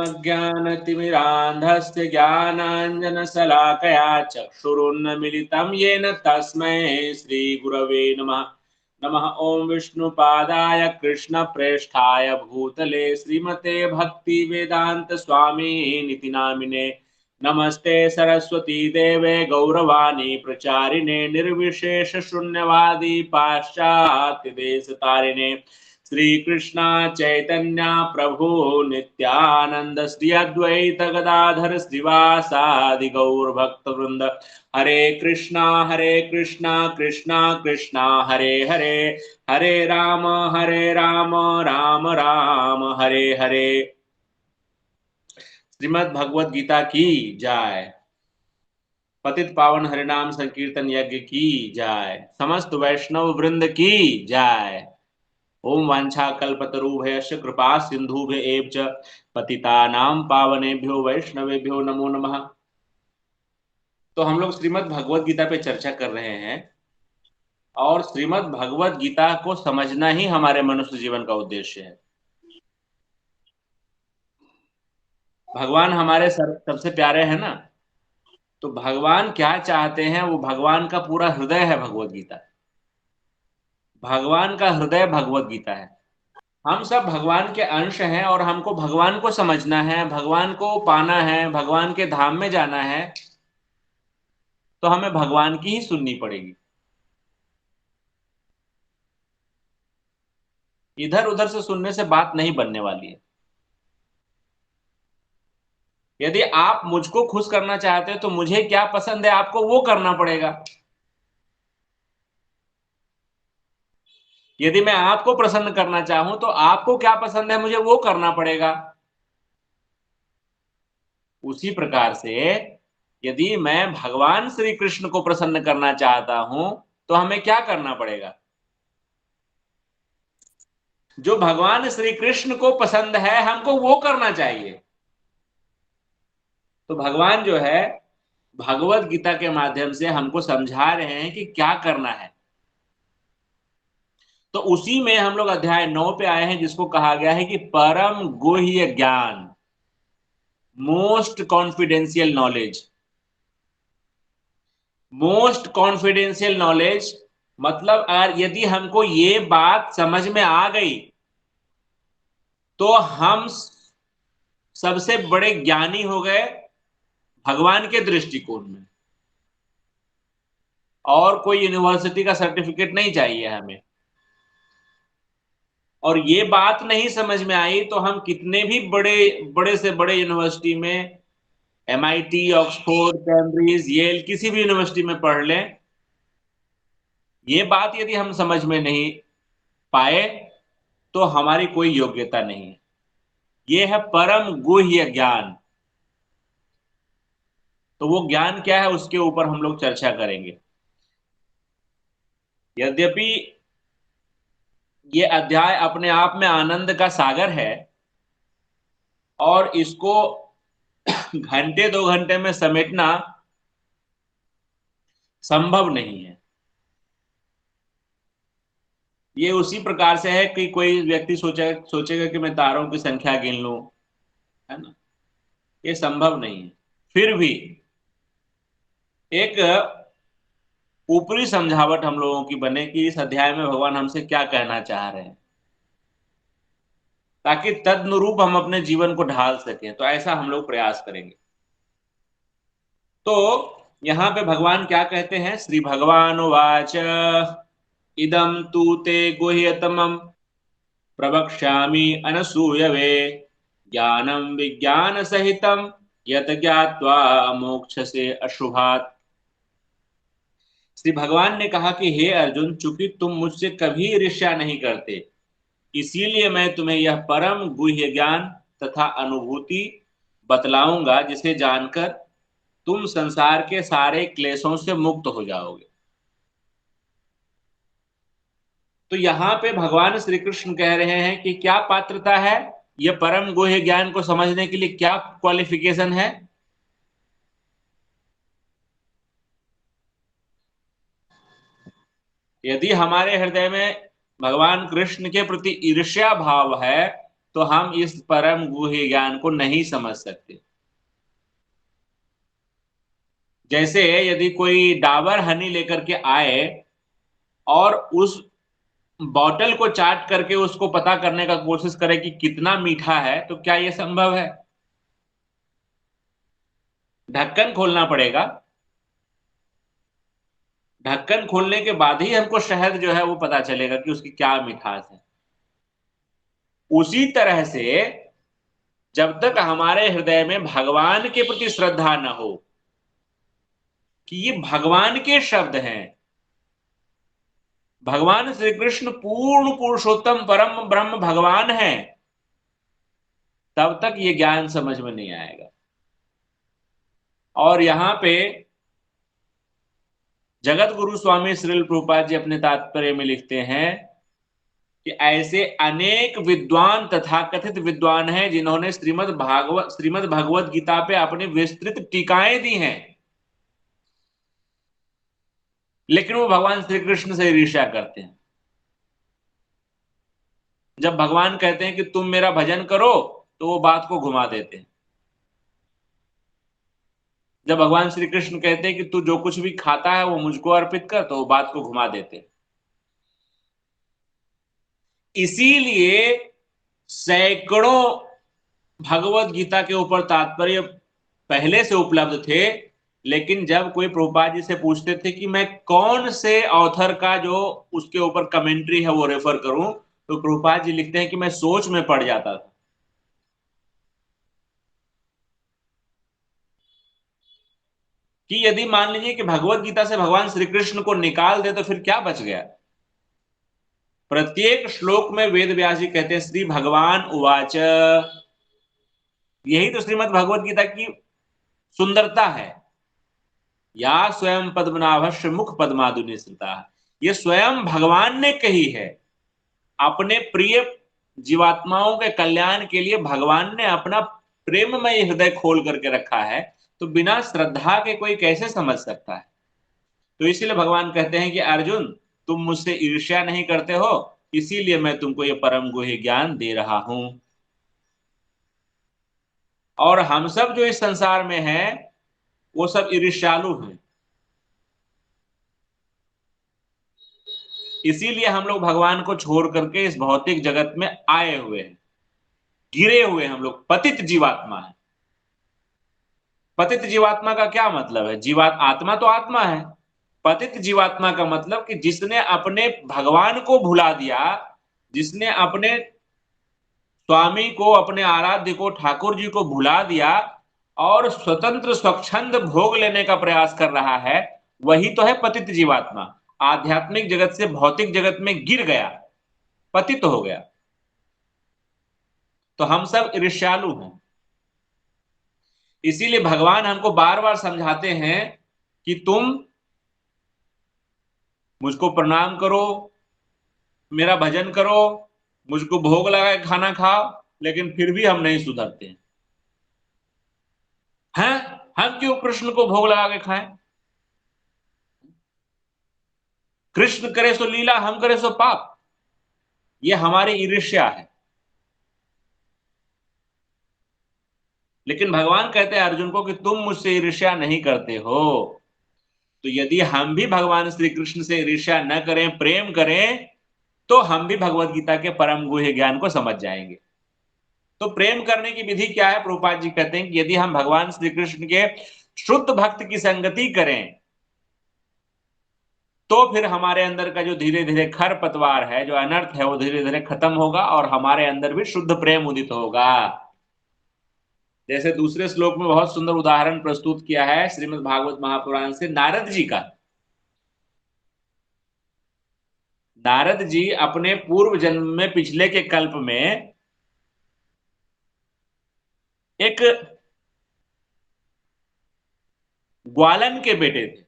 ओमज्ञानतिमिरान्धस्य ज्ञानाञ्जनशलाकया चक्षुरुन्मीलितं येन तस्मै श्रीगुरवे नमः। नमः ओं विष्णुपादाय कृष्णप्रेष्ठाय भूतले श्रीमते भक्तिवेदांत स्वामिनिति नामिने। नमस्ते सरस्वती देवे गौरवाणी प्रचारिणे निर्विशेष शून्यवादी पाश्चात्य देश तारिणे। श्री कृष्णा चैतन्य प्रभु नित्यानंद श्री अद्वैत गदाधर श्रीवासादि गौर भक्त वृंद। हरे कृष्णा कृष्णा कृष्णा हरे हरे, हरे राम राम राम हरे हरे। श्रीमद् भगवद गीता की जय। पतित पावन हरिनाम संकीर्तन यज्ञ की जय। समस्त वैष्णव वृंद की जय। ओम वांछा कल्पतरुभ्यश्च कृपा सिंधुभ्य एव च पतितानां पावनेभ्यो वैष्णवेभ्यो नमो नमः। तो हम लोग श्रीमद् भगवद गीता पे चर्चा कर रहे हैं और श्रीमद् भगवद गीता को समझना ही हमारे मनुष्य जीवन का उद्देश्य है। भगवान हमारे सबसे प्यारे हैं ना, तो भगवान क्या चाहते हैं वो भगवान का पूरा हृदय है भगवद गीता। भगवान का हृदय भगवद गीता है। हम सब भगवान के अंश हैं और हमको भगवान को समझना है, भगवान को पाना है, भगवान के धाम में जाना है, तो हमें भगवान की ही सुननी पड़ेगी। इधर उधर से सुनने से बात नहीं बनने वाली है। यदि आप मुझको खुश करना चाहते हो तो मुझे क्या पसंद है आपको वो करना पड़ेगा। यदि मैं आपको प्रसन्न करना चाहूं तो आपको क्या पसंद है मुझे वो करना पड़ेगा। उसी प्रकार से यदि मैं भगवान श्री कृष्ण को प्रसन्न करना चाहता हूं तो हमें क्या करना पड़ेगा। जो भगवान श्री कृष्ण को पसंद है हमको वो करना चाहिए। तो भगवान जो है भगवत गीता के माध्यम से हमको समझा रहे हैं कि क्या करना है। तो उसी में हम लोग अध्याय 9 पे आए हैं जिसको कहा गया है कि परम गुह्य ज्ञान, most confidential knowledge. Most confidential knowledge मतलब यदि हमको ये बात समझ में आ गई तो हम सबसे बड़े ज्ञानी हो गए भगवान के दृष्टिकोण में। और कोई यूनिवर्सिटी का सर्टिफिकेट नहीं चाहिए हमें। और ये बात नहीं समझ में आई तो हम कितने भी बड़े बड़े से बड़े यूनिवर्सिटी में, MIT, ऑक्सफोर्ड, कैम्ब्रिज, येल, किसी भी यूनिवर्सिटी में पढ़ लें, ये बात यदि हम समझ में नहीं पाए तो हमारी कोई योग्यता नहीं है। ये है परम गुह्य ज्ञान। तो वो ज्ञान क्या है उसके ऊपर हम लोग चर्चा करेंगे। यद्यपि ये अध्याय अपने आप में आनंद का सागर है और इसको घंटे 2 घंटे में समेटना संभव नहीं है। ये उसी प्रकार से है कि कोई व्यक्ति सोचेगा कि मैं तारों की संख्या गिन लूं, है ना। ये संभव नहीं है। फिर भी एक ऊपरी समझावट हम लोगों की बने कि इस अध्याय में भगवान हमसे क्या कहना चाह रहे हैं, ताकि तदनुरूप हम अपने जीवन को ढाल सकें। तो ऐसा हम लोग प्रयास करेंगे। तो यहां पे भगवान क्या कहते हैं। श्री भगवान उवाच इदम तू ते गुह्यतमं प्रवक्ष्यामि अनसूयवे ज्ञानम विज्ञान सहितम यत ज्ञात्वा मोक्ष से अशुभात। श्री भगवान ने कहा कि हे अर्जुन, चूंकि तुम मुझसे कभी ईर्ष्या नहीं करते इसीलिए मैं तुम्हें यह परम गुह्य ज्ञान तथा अनुभूति बतलाऊंगा जिसे जानकर तुम संसार के सारे क्लेशों से मुक्त हो जाओगे। तो यहां पे भगवान श्री कृष्ण कह रहे हैं कि क्या पात्रता है, यह परम गुह्य ज्ञान को समझने के लिए क्या क्वालिफिकेशन है। यदि हमारे हृदय में भगवान कृष्ण के प्रति ईर्ष्या भाव है तो हम इस परम गुह्य ज्ञान को नहीं समझ सकते। जैसे यदि कोई डाबर हनी लेकर के आए और उस बॉटल को चाट करके उसको पता करने का कोशिश करे कि कितना मीठा है, तो क्या यह संभव है? ढक्कन खोलना पड़ेगा। ढक्कन खोलने के बाद ही हमको शहद जो है वो पता चलेगा कि उसकी क्या मिठास है। उसी तरह से जब तक हमारे हृदय में भगवान के प्रति श्रद्धा न हो कि ये भगवान के शब्द हैं, भगवान श्री कृष्ण पूर्ण पुरुषोत्तम परम ब्रह्म भगवान है, तब तक ये ज्ञान समझ में नहीं आएगा। और यहां पे जगत गुरु स्वामी श्रील प्रभुपाद जी अपने तात्पर्य में लिखते हैं कि ऐसे अनेक विद्वान तथा कथित विद्वान हैं जिन्होंने श्रीमद् भगवत गीता पे अपनी विस्तृत टीकाएं दी हैं, लेकिन वो भगवान श्री कृष्ण से ईर्ष्या करते हैं। जब भगवान कहते हैं कि तुम मेरा भजन करो, तो वो बात को घुमा देते हैं। जब भगवान श्री कृष्ण कहते हैं कि तू जो कुछ भी खाता है वो मुझको अर्पित कर, तो वो बात को घुमा देते हैं। इसीलिए सैकड़ों भगवत गीता के ऊपर तात्पर्य पहले से उपलब्ध थे, लेकिन जब कोई प्रभुपाद जी से पूछते थे कि मैं कौन से ऑथर का जो उसके ऊपर कमेंट्री है वो रेफर करूं, तो प्रभुपाद जी लिखते हैं कि मैं सोच में पड़ जाता था कि यदि मान लीजिए कि भगवत गीता से भगवान श्री कृष्ण को निकाल दे तो फिर क्या बच गया। प्रत्येक श्लोक में वेद व्यास जी कहते हैं श्री भगवान उवाच। यही तो श्रीमद् भगवत गीता की सुंदरता है। या स्वयं पद्मनाभस्य मुख पद्मादुनि श्रुता, ये स्वयं भगवान ने कही है। अपने प्रिय जीवात्माओं के कल्याण के लिए भगवान ने अपना प्रेममय हृदय खोल करके रखा है, तो बिना श्रद्धा के कोई कैसे समझ सकता है? तो इसीलिए भगवान कहते हैं कि अर्जुन, तुम मुझसे ईर्ष्या नहीं करते हो, इसीलिए मैं तुमको ये परम गुह्य ज्ञान दे रहा हूं। और हम सब जो इस संसार में हैं वो सब ईर्ष्यालु हैं। इसीलिए हम लोग भगवान को छोड़ करके इस भौतिक जगत में आए हुए हैं, गिरे हुए हम लोग पतित जीवात्मा है। पतित जीवात्मा का क्या मतलब है? आत्मा तो आत्मा है। पतित जीवात्मा का मतलब कि जिसने अपने भगवान को भुला दिया, जिसने अपने स्वामी को, अपने आराध्य को, ठाकुर जी को भुला दिया और स्वतंत्र स्वच्छंद भोग लेने का प्रयास कर रहा है, वही तो है पतित जीवात्मा। आध्यात्मिक जगत से भौतिक जगत में गिर गया, पतित हो गया। तो हम सब ईर्ष्यालु हैं। इसीलिए भगवान हमको बार बार समझाते हैं कि तुम मुझको प्रणाम करो, मेरा भजन करो, मुझको भोग लगाए खाना खाओ, लेकिन फिर भी हम नहीं सुधरते हैं। हम क्यों कृष्ण को भोग लगा के खाएं? कृष्ण करे सो लीला, हम करे सो पाप। ये हमारी ईर्ष्या है। लेकिन भगवान कहते हैं अर्जुन को कि तुम मुझसे ईर्ष्या नहीं करते हो। तो यदि हम भी भगवान श्री कृष्ण से ईर्ष्या न करें, प्रेम करें, तो हम भी भगवत गीता के परम गुह्य ज्ञान को समझ जाएंगे। तो प्रेम करने की विधि क्या है? प्रभुपाद जी कहते हैं कि यदि हम भगवान श्री कृष्ण के शुद्ध भक्त की संगति करें, तो फिर हमारे अंदर का जो धीरे धीरे खर पतवार है, जो अनर्थ है, वो धीरे धीरे खत्म होगा और हमारे अंदर भी शुद्ध प्रेम उदित होगा। जैसे दूसरे श्लोक में बहुत सुंदर उदाहरण प्रस्तुत किया है श्रीमद् भागवत महापुराण से नारद जी का। नारद जी अपने पूर्व जन्म में, पिछले के कल्प में एक ग्वालन के बेटे थे।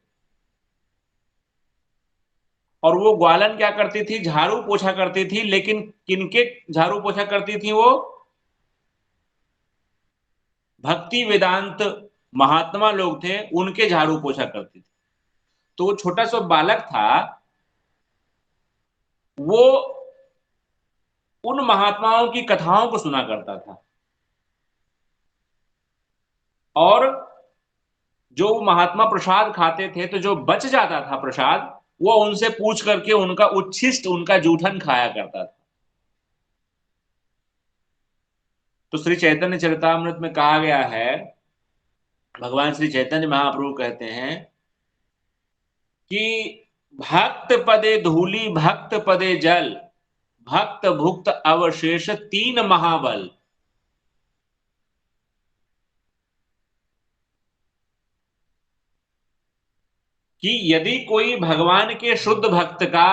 और वो ग्वालन क्या करती थी? झाड़ू पोछा करती थी। लेकिन किनके झाड़ू पोछा करती थी वो? भक्ति वेदांत महात्मा लोग थे, उनके झाड़ू पोछा करती थी। तो वो छोटा सा बालक था, वो उन महात्माओं की कथाओं को सुना करता था। और जो महात्मा प्रसाद खाते थे तो जो बच जाता था प्रसाद, वो उनसे पूछ करके उनका उच्छिष्ट, उनका जूठन खाया करता था। तो श्री चैतन्य चरितामृत में कहा गया है, भगवान श्री चैतन्य महाप्रभु कहते हैं कि भक्त पदे धूली भक्त पदे जल, भक्त भुक्त अवशेष तीन महाबल। कि यदि कोई भगवान के शुद्ध भक्त का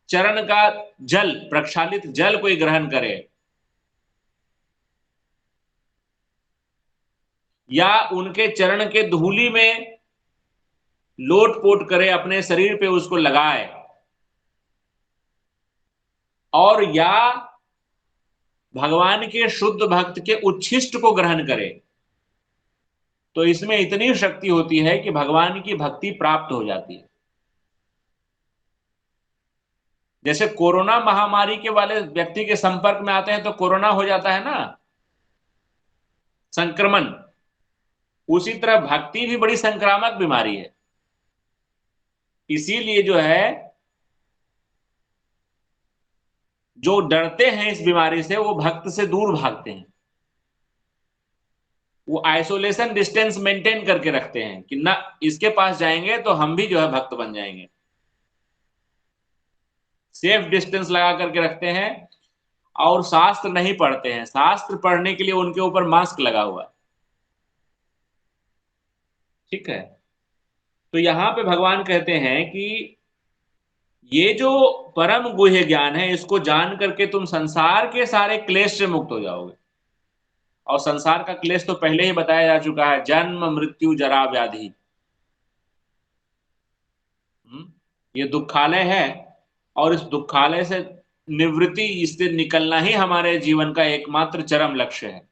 चरण का जल, प्रक्षालित जल कोई ग्रहण करे, या उनके चरण के धूली में लोट पोट करे, अपने शरीर पे उसको लगाए, और या भगवान के शुद्ध भक्त के उच्छिष्ट को ग्रहण करे, तो इसमें इतनी शक्ति होती है कि भगवान की भक्ति प्राप्त हो जाती है। जैसे कोरोना महामारी के वाले व्यक्ति के संपर्क में आते हैं तो कोरोना हो जाता है ना, संक्रमण। उसी तरह भक्ति भी बड़ी संक्रामक बीमारी है। इसीलिए जो है, जो डरते हैं इस बीमारी से वो भक्त से दूर भागते हैं। वो आइसोलेशन डिस्टेंस मेंटेन करके रखते हैं कि ना इसके पास जाएंगे तो हम भी जो है भक्त बन जाएंगे। सेफ डिस्टेंस लगा करके रखते हैं, और शास्त्र नहीं पढ़ते हैं। शास्त्र पढ़ने के लिए उनके ऊपर मास्क लगा हुआ है। ठीक है। तो यहां पे भगवान कहते हैं कि ये जो परम गुह्य ज्ञान है, इसको जान करके तुम संसार के सारे क्लेश से मुक्त हो जाओगे। और संसार का क्लेश तो पहले ही बताया जा चुका है, जन्म मृत्यु जरा व्याधि। ये दुखालय है, और इस दुखालय से निवृत्ति, इससे निकलना ही हमारे जीवन का एकमात्र चरम लक्ष्य है।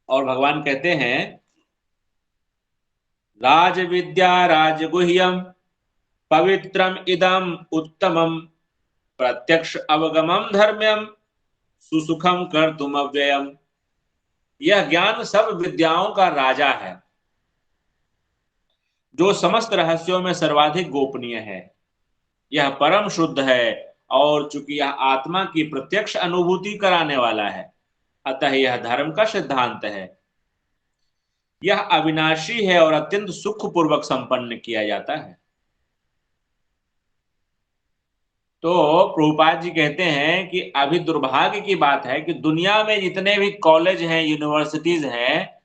और भगवान कहते हैं, राज विद्या राजगुह्यम पवित्रम इदम उत्तमम प्रत्यक्ष अवगमम धर्म्यम सुसुखम कर तुम अव्ययम। यह ज्ञान सब विद्याओं का राजा है, जो समस्त रहस्यों में सर्वाधिक गोपनीय है। यह परम शुद्ध है, और चूंकि यह आत्मा की प्रत्यक्ष अनुभूति कराने वाला है, अतः यह धर्म का सिद्धांत है। यह अविनाशी है और अत्यंत सुख पूर्वक संपन्न किया जाता है। तो प्रभुपाद जी कहते हैं कि अभी दुर्भाग्य की बात है कि दुनिया में जितने भी कॉलेज हैं, यूनिवर्सिटीज हैं,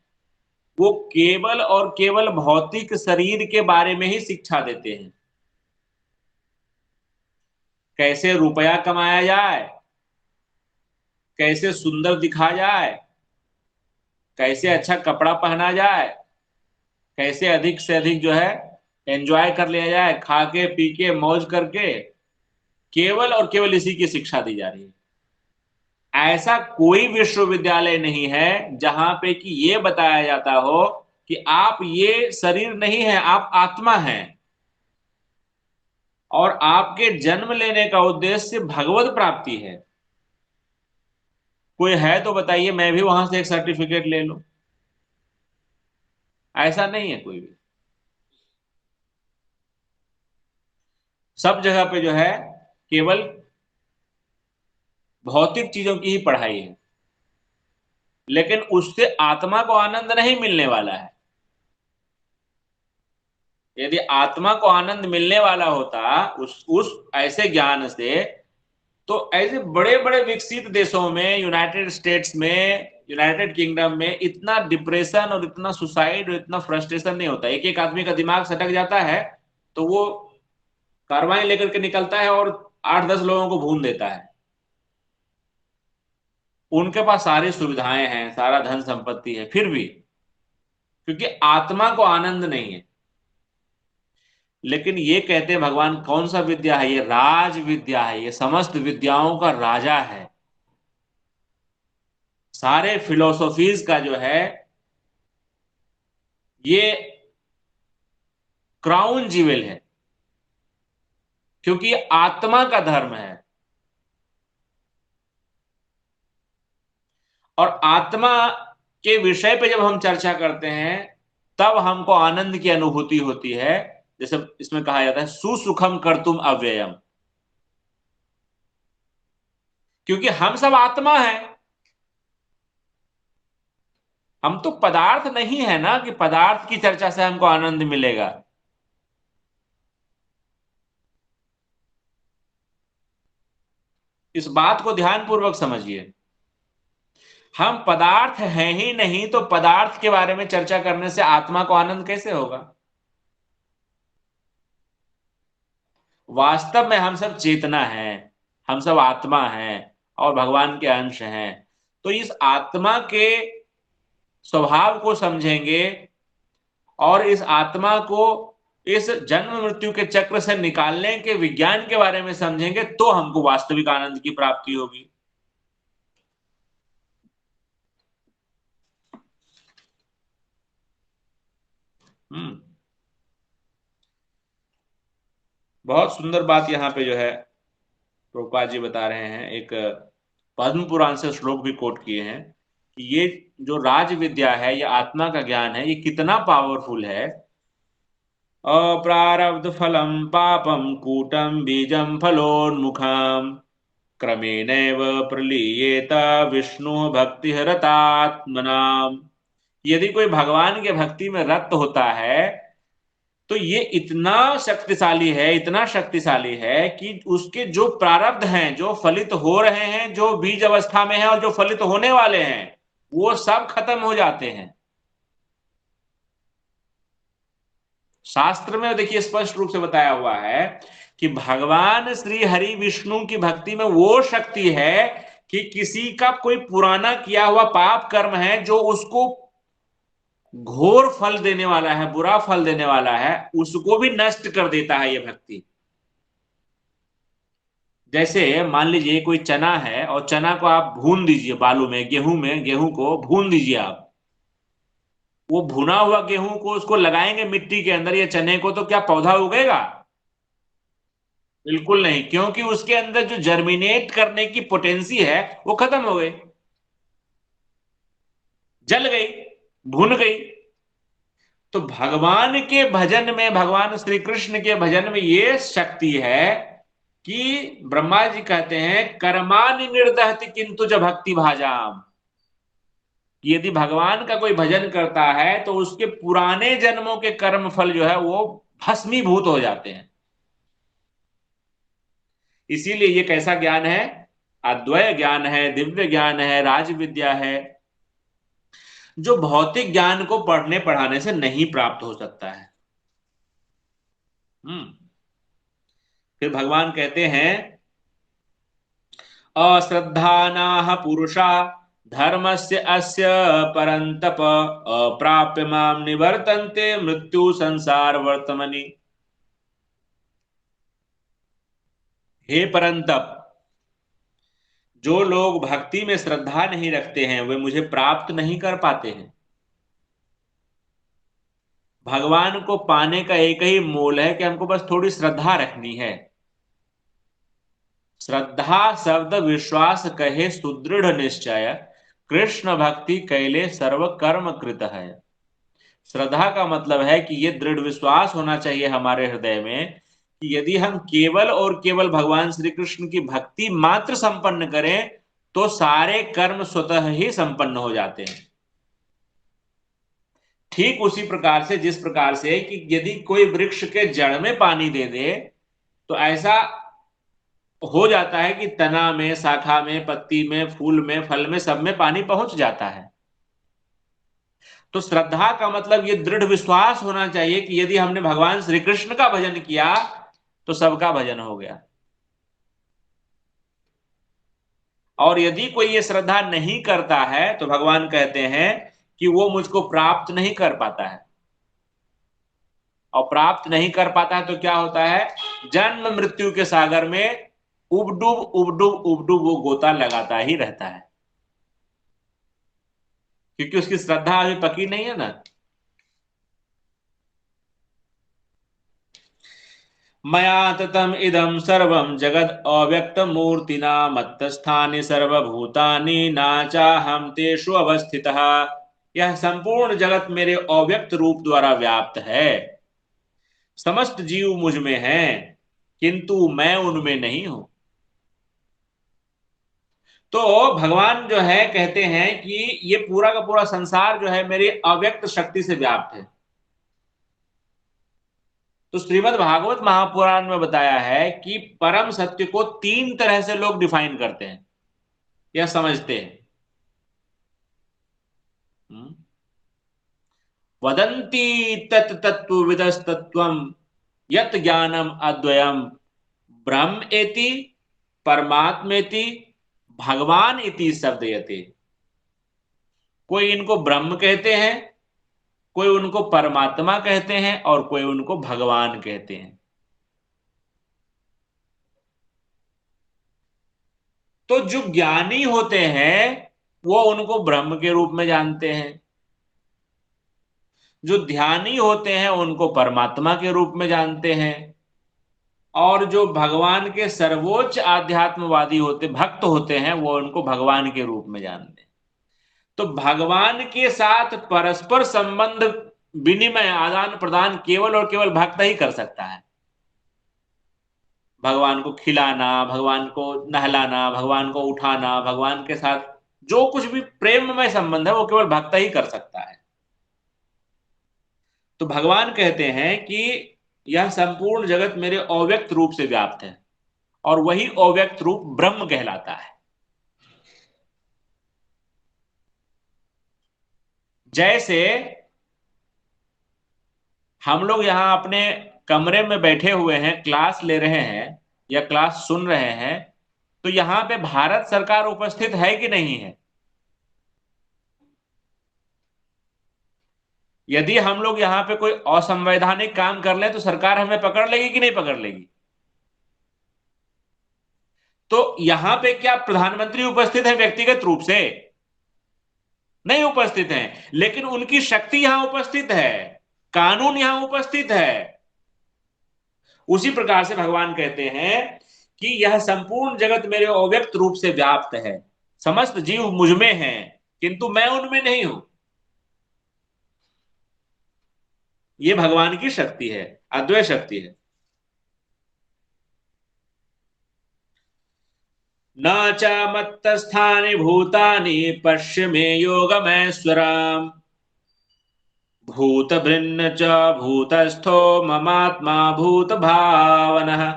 वो केवल और केवल भौतिक शरीर के बारे में ही शिक्षा देते हैं। कैसे रुपया कमाया जाए, कैसे सुंदर दिखा जाए, कैसे अच्छा कपड़ा पहना जाए, कैसे अधिक से अधिक जो है एंजॉय कर लिया जाए, खा के पी के मौज करके, केवल और केवल इसी की शिक्षा दी जा रही है। ऐसा कोई विश्वविद्यालय नहीं है जहां पे कि ये बताया जाता हो कि आप ये शरीर नहीं है, आप आत्मा हैं, और आपके जन्म लेने का उद्देश्य भगवत प्राप्ति है। कोई है तो बताइए, मैं भी वहां से एक सर्टिफिकेट ले लूं। ऐसा नहीं है कोई भी। सब जगह पे जो है केवल भौतिक चीजों की ही पढ़ाई है, लेकिन उससे आत्मा को आनंद नहीं मिलने वाला है। यदि आत्मा को आनंद मिलने वाला होता उस ऐसे ज्ञान से, तो ऐसे बड़े बड़े विकसित देशों में, यूनाइटेड स्टेट्स में, यूनाइटेड किंगडम में इतना डिप्रेशन और इतना सुसाइड और इतना फ्रस्ट्रेशन नहीं होता। एक एक आदमी का दिमाग सटक जाता है तो वो कार्बाइन लेकर के निकलता है और 8-10 लोगों को भून देता है। उनके पास सारी सुविधाएं हैं, सारा धन संपत्ति है, फिर भी क्योंकि आत्मा को आनंद नहीं है। लेकिन ये कहते हैं भगवान, कौन सा विद्या है ये? राज विद्या है, ये समस्त विद्याओं का राजा है। सारे फिलोसॉफीज का जो है ये क्राउन जीवेल है। क्योंकि ये आत्मा का धर्म है। और आत्मा के विषय पे जब हम चर्चा करते हैं तब हमको आनंद की अनुभूति होती है। जैसे इसमें कहा जाता है सुसुखम कर्तुम अव्ययम, क्योंकि हम सब आत्मा है। हम तो पदार्थ नहीं है ना कि पदार्थ की चर्चा से हमको आनंद मिलेगा। इस बात को ध्यान पूर्वक समझिए। हम पदार्थ हैं ही नहीं तो पदार्थ के बारे में चर्चा करने से आत्मा को आनंद कैसे होगा? वास्तव में हम सब चेतना है, हम सब आत्मा है और भगवान के अंश हैं। तो इस आत्मा के स्वभाव को समझेंगे और इस आत्मा को इस जन्म मृत्यु के चक्र से निकालने के विज्ञान के बारे में समझेंगे तो हमको वास्तविक आनंद की प्राप्ति होगी। हम्म। बहुत सुंदर बात यहाँ पे जो है प्रभुपाद जी बता रहे हैं, एक पद्म पुराण से श्लोक भी कोट किए हैं कि ये जो राज विद्या है, ये आत्मा का ज्ञान है, ये कितना पावरफुल है। अप्रारब्ध फलम पापम कूटम बीजम फलोन्मुखम क्रमेणैव प्रलीयेत विष्णु भक्ति रतात्मनाम। यदि कोई भगवान के भक्ति में रत होता है तो ये इतना शक्तिशाली है, इतना शक्तिशाली है कि उसके जो प्रारब्ध हैं, जो फलित हो रहे हैं, जो बीज अवस्था में है और जो फलित होने वाले हैं, वो सब खत्म हो जाते हैं। शास्त्र में देखिए स्पष्ट रूप से बताया हुआ है कि भगवान श्री हरि विष्णु की भक्ति में वो शक्ति है कि किसी का कोई पुराना किया हुआ पाप कर्म है जो उसको घोर फल देने वाला है, बुरा फल देने वाला है, उसको भी नष्ट कर देता है ये भक्ति। जैसे मान लीजिए कोई चना है और चना को आप भून दीजिए बालू में, गेहूं को भून दीजिए आप। वो भुना हुआ गेहूं को उसको लगाएंगे मिट्टी के अंदर या चने को, तो क्या पौधा उगेगा? बिल्कुल नहीं, क्योंकि उसके अंदर जो जर्मिनेट करने की पोटेंसी है वो खत्म हो गई, जल गई, भुन गई। तो भगवान के भजन में, भगवान श्री कृष्ण के भजन में ये शक्ति है कि ब्रह्मा जी कहते हैं कर्मानि निर्दहति किंतु ज भक्ति भाजाम। यदि भगवान का कोई भजन करता है तो उसके पुराने जन्मों के कर्म फल जो है वो भस्मीभूत हो जाते हैं। इसीलिए ये कैसा ज्ञान है? अद्वय ज्ञान है, दिव्य ज्ञान है, राज विद्या है, जो भौतिक ज्ञान को पढ़ने पढ़ाने से नहीं प्राप्त हो सकता है। हम्म। फिर भगवान कहते हैं अश्रद्धानाः पुरुषा धर्मस्य अस्य परन्तप अप्राप्य माम निवर्तन्ते मृत्यु संसार वर्तमनि। हे परंतप, जो लोग भक्ति में श्रद्धा नहीं रखते हैं वे मुझे प्राप्त नहीं कर पाते हैं। भगवान को पाने का एक ही मोल है कि हमको बस थोड़ी श्रद्धा रखनी है। श्रद्धा शब्द विश्वास कहे सुदृढ़ निश्चय, कृष्ण भक्ति कैले सर्व कर्म कृत है। श्रद्धा का मतलब है कि ये दृढ़ विश्वास होना चाहिए हमारे हृदय में कि यदि हम केवल और केवल भगवान श्री कृष्ण की भक्ति मात्र संपन्न करें तो सारे कर्म स्वतः ही संपन्न हो जाते हैं। ठीक उसी प्रकार से, जिस प्रकार से कि यदि कोई वृक्ष के जड़ में पानी दे दे तो ऐसा हो जाता है कि तना में, शाखा में, पत्ती में, फूल में, फल में, सब में पानी पहुंच जाता है। तो श्रद्धा का मतलब ये दृढ़ विश्वास होना चाहिए कि यदि हमने भगवान श्री कृष्ण का भजन किया तो सबका भजन हो गया। और यदि कोई ये श्रद्धा नहीं करता है तो भगवान कहते हैं कि वो मुझको प्राप्त नहीं कर पाता है। और प्राप्त नहीं कर पाता है तो क्या होता है? जन्म मृत्यु के सागर में उबडूब उबडूब उबडूब वो गोता लगाता ही रहता है, क्योंकि उसकी श्रद्धा अभी पकी नहीं है ना। मया ततम इदं सर्वं जगद अव्यक्त मूर्तिना मत्तस्थानि सर्वभूतानि न चाहं तेषु अवस्थितः। यह संपूर्ण जगत मेरे अव्यक्त रूप द्वारा व्याप्त है। समस्त जीव मुझ में हैं, किंतु मैं उनमें नहीं हूं। तो भगवान जो है कहते हैं कि ये पूरा का पूरा संसार जो है मेरी अव्यक्त शक्ति से व्याप्त है। तो श्रीमद् भागवत महापुराण में बताया है कि परम सत्य को तीन तरह से लोग डिफाइन करते हैं या समझते हैं। हम्म? वदन्ति तत् तत्त्वविदस्तत्त्वं यत् ज्ञानम अद्वयम ब्रह्म एति परमात्मेति भगवान इति शब्दयते। कोई इनको ब्रह्म कहते हैं, कोई उनको परमात्मा कहते हैं और कोई उनको भगवान कहते हैं। तो जो ज्ञानी होते हैं वो उनको ब्रह्म के रूप में जानते हैं, जो ध्यानी होते हैं उनको परमात्मा के रूप में जानते हैं, और जो भगवान के सर्वोच्च आध्यात्मवादी होते भक्त होते हैं वो उनको भगवान के रूप में जानते हैं। तो भगवान के साथ परस्पर संबंध, विनिमय, आदान प्रदान केवल और केवल भक्त ही कर सकता है। भगवान को खिलाना, भगवान को नहलाना, भगवान को उठाना, भगवान के साथ जो कुछ भी प्रेममय संबंध है वो केवल भक्त ही कर सकता है। तो भगवान कहते हैं कि यह संपूर्ण जगत मेरे अव्यक्त रूप से व्याप्त है, और वही अव्यक्त रूप ब्रह्म कहलाता है। जैसे हम लोग यहां अपने कमरे में बैठे हुए हैं, क्लास ले रहे हैं या क्लास सुन रहे हैं, तो यहां पे भारत सरकार उपस्थित है कि नहीं है? यदि हम लोग यहां पे कोई असंवैधानिक काम कर ले तो सरकार हमें पकड़ लेगी कि नहीं पकड़ लेगी? तो यहां पे क्या प्रधानमंत्री उपस्थित है व्यक्तिगत रूप से? नहीं उपस्थित है, लेकिन उनकी शक्ति यहां उपस्थित है, कानून यहां उपस्थित है। उसी प्रकार से भगवान कहते हैं कि यह संपूर्ण जगत मेरे अव्यक्त रूप से व्याप्त है, समस्त जीव मुझ में हैं, किंतु मैं उनमें नहीं हूं। ये भगवान की शक्ति है, अद्वैत शक्ति है। न च मत्तस्थानि भूतानि पश्य मे योगमैश्वराम् भूत भिन्न च भूतस्थो ममात्मा भूत भावनः।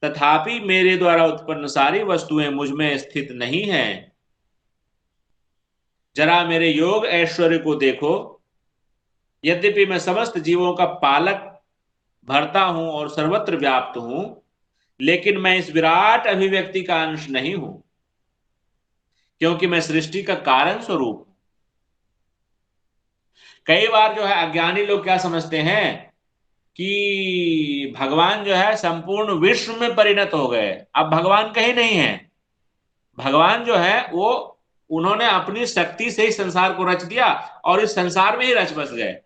तथापि मेरे द्वारा उत्पन्न सारी वस्तुएं मुझ में स्थित नहीं हैं। जरा मेरे योग ऐश्वर्य को देखो। यद्यपि मैं समस्त जीवों का पालक, भरता हूं और सर्वत्र व्याप्त हूं, लेकिन मैं इस विराट अभिव्यक्ति का अंश नहीं हूं, क्योंकि मैं सृष्टि का कारण स्वरूप हूं। कई बार जो है अज्ञानी लोग क्या समझते हैं कि भगवान जो है संपूर्ण विश्व में परिणत हो गए, अब भगवान कहीं नहीं है। भगवान जो है वो, उन्होंने अपनी शक्ति से ही संसार को रच दिया और इस संसार में ही रच बस गए।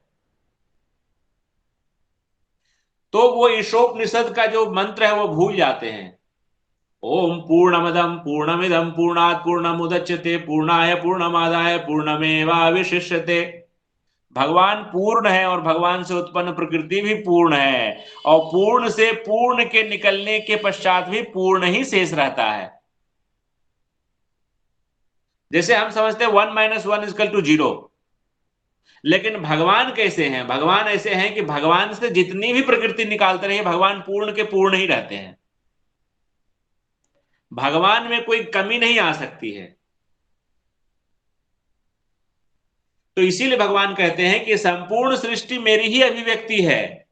तो वो ईशोपनिषद का जो मंत्र है वो भूल जाते हैं। ओम पूर्णमदम पूर्णमिदम पूर्णात पूर्णमुदच्यते पूर्णाय पूर्णमादाय पूर्णमेवावशिष्यते। भगवान पूर्ण है और भगवान से उत्पन्न प्रकृति भी पूर्ण है, और पूर्ण से पूर्ण के निकलने के पश्चात भी पूर्ण ही शेष रहता है। जैसे हम समझते हैं 1 - 1 = 0, लेकिन भगवान कैसे हैं? भगवान ऐसे हैं कि भगवान से जितनी भी प्रकृति निकालते रहिए भगवान पूर्ण के पूर्ण ही रहते हैं। भगवान में कोई कमी नहीं आ सकती है। तो इसीलिए भगवान कहते हैं कि संपूर्ण सृष्टि मेरी ही अभिव्यक्ति है,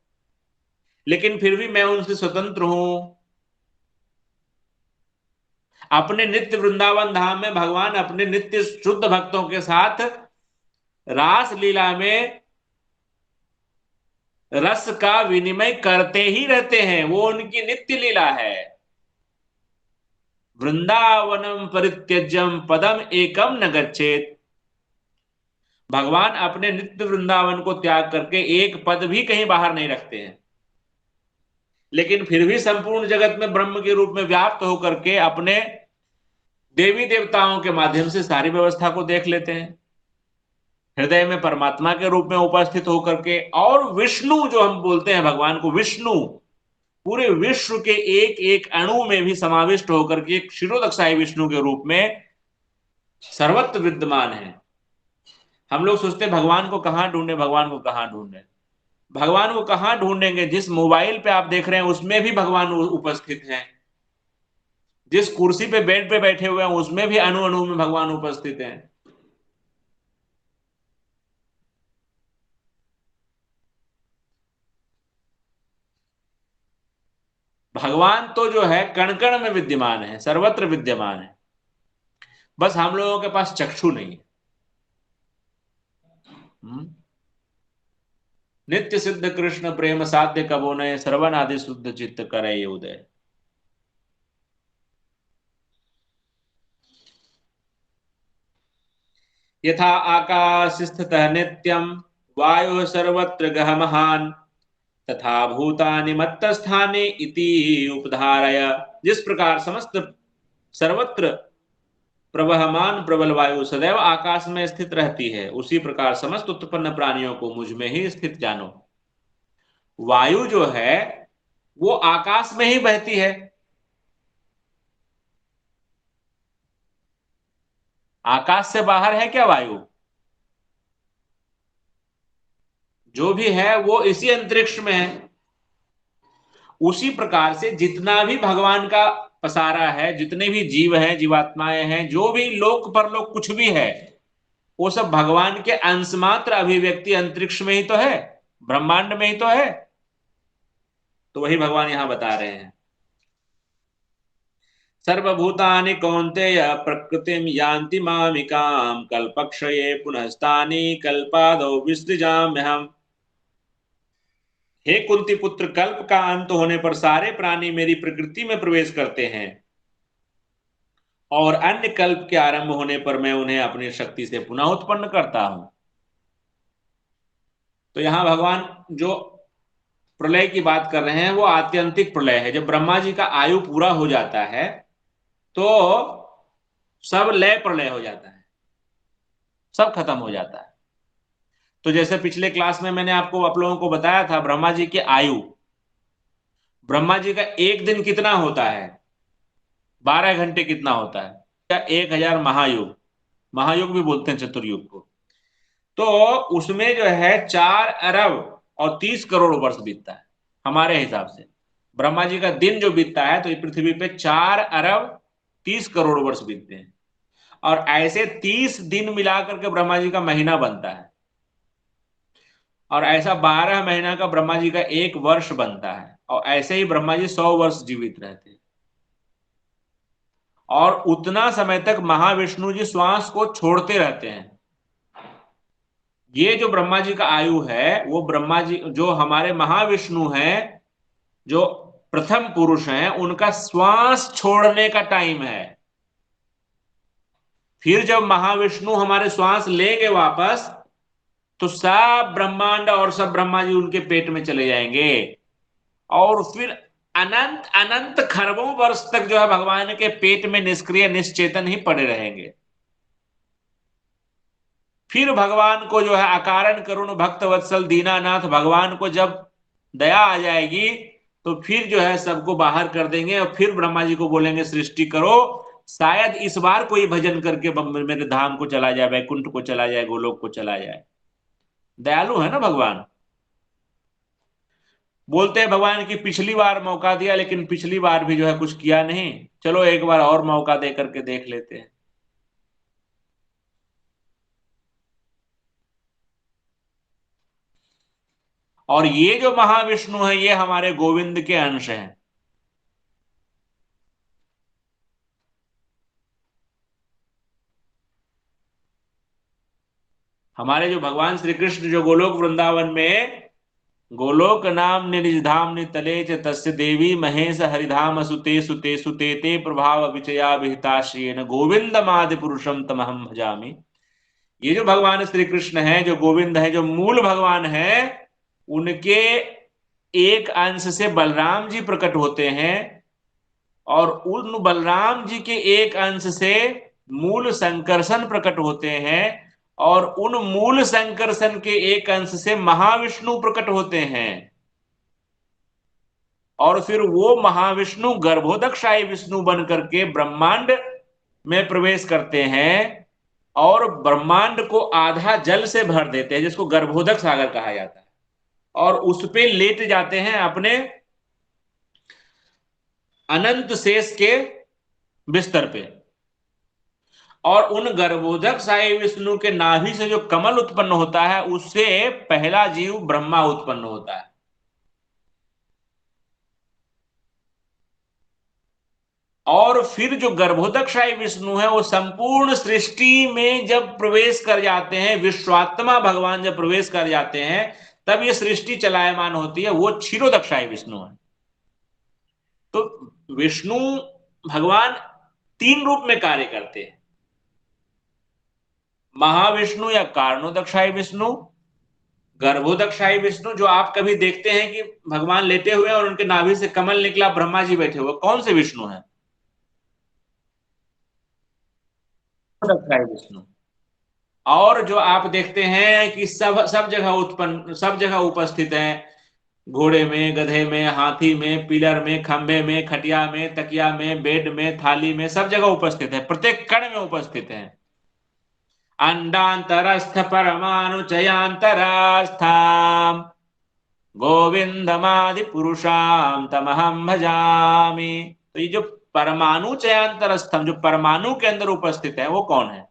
लेकिन फिर भी मैं उनसे स्वतंत्र हूं। अपने नित्य वृंदावन धाम में भगवान अपने नित्य शुद्ध भक्तों के साथ रास लीला में रस का विनिमय करते ही रहते हैं, वो उनकी नित्य लीला है। वृंदावनम परित्यज्यम पदम एकम न गच्छेत। भगवान अपने नित्य वृंदावन को त्याग करके एक पद भी कहीं बाहर नहीं रखते हैं। लेकिन फिर भी संपूर्ण जगत में ब्रह्म के रूप में व्याप्त होकर के अपने देवी देवताओं के माध्यम से सारी व्यवस्था को देख लेते हैं, हृदय में परमात्मा के रूप में उपस्थित होकर के। और विष्णु जो हम बोलते हैं भगवान को, विष्णु पूरे विश्व के एक एक अणु में भी समाविष्ट होकर के एक क्षीरोदक्षाई विष्णु के रूप में सर्वत्र विद्यमान है। हम लोग सोचते हैं भगवान को कहां ढूंढे, भगवान को कहां ढूंढे। भगवान को कहां ढूंढेंगे, जिस मोबाइल पे आप देख रहे हैं उसमें भी भगवान उपस्थित हैं, जिस कुर्सी पे बेड पे बैठे हुए हैं उसमें भी अणु अणु में भगवान उपस्थित हैं। भगवान तो जो है कण कण में विद्यमान है, सर्वत्र विद्यमान है, बस हम लोगों के पास चक्षु नहीं है। नित्य सिद्ध कृष्ण प्रेम साध्य कबो नय, श्रवण आदि शुद्ध चित्त करे उदय। यथा आकाश स्थितः नित्यम, वायु सर्वत्र गह महान, तथा भूतानि मत्तस्थानि इति उपधारय। जिस प्रकार समस्त सर्वत्र प्रवहमान प्रबल वायु सदैव आकाश में स्थित रहती है, उसी प्रकार समस्त उत्पन्न प्राणियों को मुझ में ही स्थित जानो। वायु जो है वो आकाश में ही बहती है, आकाश से बाहर है क्या वायु? जो भी है वो इसी अंतरिक्ष में है। उसी प्रकार से जितना भी भगवान का पसारा है, जितने भी जीव हैं, जीवात्माएं हैं, जो भी लोक परलोक कुछ भी है, वो सब भगवान के अंश मात्र अभिव्यक्ति अंतरिक्ष में ही तो है, ब्रह्मांड में ही तो है। तो वही भगवान यहां बता रहे हैं। सर्वभूतानि कौन्तेय प्रकृतिम यान्ति मामिकाम, कल्पक्षये पुनस्तानि कल्पादौ विसृजाम्यहम्। हे कुंती पुत्र, कल्प का अंत होने पर सारे प्राणी मेरी प्रकृति में प्रवेश करते हैं, और अन्य कल्प के आरंभ होने पर मैं उन्हें अपनी शक्ति से पुनः उत्पन्न करता हूं। तो यहां भगवान जो प्रलय की बात कर रहे हैं वो आत्यंतिक प्रलय है। जब ब्रह्मा जी का आयु पूरा हो जाता है तो सब लय प्रलय हो जाता है, सब खत्म हो जाता है। तो जैसे पिछले क्लास में मैंने आपको आप लोगों को बताया था, ब्रह्मा जी की आयु, ब्रह्मा जी का एक दिन कितना होता है, 12 घंटे कितना होता है, 1000 महायुग, महायुग भी बोलते हैं चतुर्युग को। तो उसमें जो है 4 अरब और 30 करोड़ वर्ष बीतता है हमारे हिसाब से। ब्रह्मा जी का दिन जो बीतता है तो ये पृथ्वी पे 4 अरब 30 करोड़ वर्ष बीतते हैं, और ऐसे 30 दिन मिलाकर के ब्रह्मा जी का महीना बनता है, और ऐसा 12 महीना का ब्रह्मा जी का एक वर्ष बनता है, और ऐसे ही ब्रह्मा जी 100 वर्ष जीवित रहते हैं। और उतना समय तक महाविष्णु जी श्वास को छोड़ते रहते हैं। ये जो ब्रह्मा जी का आयु है वो ब्रह्मा जी जो हमारे महाविष्णु हैं, जो प्रथम पुरुष हैं, उनका श्वास छोड़ने का टाइम है। फिर जब महाविष्णु हमारे श्वास लेंगे वापस, तो सब ब्रह्मांड और सब ब्रह्मा जी उनके पेट में चले जाएंगे, और फिर अनंत अनंत खरबों वर्ष तक जो है भगवान के पेट में निष्क्रिय निश्चेतन ही पड़े रहेंगे। फिर भगवान को जो है अकारण करुण भक्त वत्सल दीनानाथ, भगवान को जब दया आ जाएगी तो फिर जो है सबको बाहर कर देंगे, और फिर ब्रह्मा जी को बोलेंगे सृष्टि करो, शायद इस बार कोई भजन करके मेरे धाम को चला जाए, वैकुंठ को चला जाए, गोलोक को चला जाए। दयालु है ना भगवान। बोलते हैं भगवान की पिछली बार मौका दिया, लेकिन पिछली बार भी जो है कुछ किया नहीं, चलो एक बार और मौका दे करके देख लेते हैं। और ये जो महाविष्णु है ये हमारे गोविंद के अंश हैं। हमारे जो भगवान श्री कृष्ण जो गोलोक वृंदावन में गोलोक नाम निज धाम नितले च तस्य देवी महेश हरिधाम सुते सुते सुते ते प्रभाव विचया विहिताश्रेण गोविंद मादि पुरुषम तमहम भजामि। ये जो भगवान श्री कृष्ण है, जो गोविंद है, जो मूल भगवान है, उनके एक अंश से बलराम जी प्रकट होते हैं और उन बलराम जी के एक अंश से मूल संकर्षण प्रकट होते हैं और उन मूल संकर्षण के एक अंश से महाविष्णु प्रकट होते हैं और फिर वो महाविष्णु गर्भोदकशाही विष्णु बन करके ब्रह्मांड में प्रवेश करते हैं और ब्रह्मांड को आधा जल से भर देते हैं जिसको गर्भोदक सागर कहा जाता है और उस पे लेट जाते हैं अपने अनंत शेष के बिस्तर पे और उन गर्भोदक साई विष्णु के नाभि से जो कमल उत्पन्न होता है उससे पहला जीव ब्रह्मा उत्पन्न होता है। और फिर जो गर्भोदकशाही विष्णु है वो संपूर्ण सृष्टि में जब प्रवेश कर जाते हैं, विश्वात्मा भगवान जब प्रवेश कर जाते हैं तब ये सृष्टि चलायमान होती है, वो क्षीरोदकशाही विष्णु है। तो विष्णु भगवान तीन रूप में कार्य करते हैं, महाविष्णु या कारणोदकशाही विष्णु, गर्भोदकशाही विष्णु जो आप कभी देखते हैं कि भगवान लेटे हुए और उनके नाभि से कमल निकला, ब्रह्मा जी बैठे हुए, कौन से विष्णु है? विष्णु। और जो आप देखते हैं कि सब सब जगह उत्पन्न, सब जगह उपस्थित है, घोड़े में, गधे में, हाथी में, पिलर में, खंभे में, खटिया में, तकिया में, बेड में, थाली में, सब जगह उपस्थित है, प्रत्येक कण में उपस्थित है। अंडांतरस्थ परमाणु चयांतरस्थाम गोविंदमादि पुरुषाम तमहम भजामि। तो ये जो परमाणु चयांतरस्थम, जो परमाणु के अंदर उपस्थित है, वो कौन है?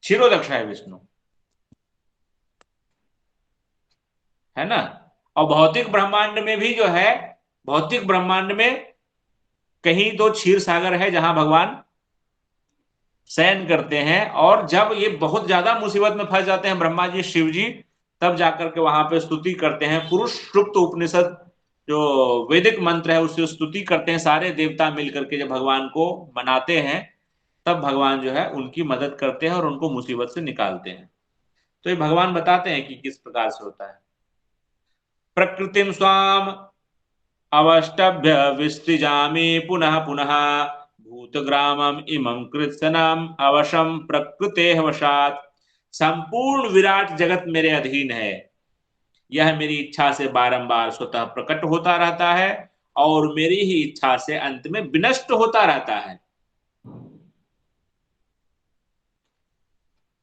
क्षीरोदक्षाय विष्णु, है ना। और भौतिक ब्रह्मांड में भी जो है, भौतिक ब्रह्मांड में कहीं तो क्षीर सागर है जहां भगवान शयन करते हैं और जब ये बहुत ज्यादा मुसीबत में फंस जाते हैं ब्रह्मा जी शिव जी, तब जाकर के वहां पे स्तुति करते हैं, पुरुष सूक्त उपनिषद जो वैदिक मंत्र है उससे स्तुति करते हैं, सारे देवता मिलकर के जब भगवान को मनाते हैं तब भगवान जो है उनकी मदद करते हैं और उनको मुसीबत से निकालते हैं। तो ये भगवान बताते हैं कि किस प्रकार से होता है। प्रकृतिम स्वाम अवष्टभ्य विसृजामि पुनः पुनः भूतग्रामम इमं कृत्सनम अवशम प्रकृते वशात। संपूर्ण विराट जगत मेरे अधीन है, यह मेरी इच्छा से बारंबार स्वतः प्रकट होता रहता है और मेरी ही इच्छा से अंत में विनष्ट होता रहता है।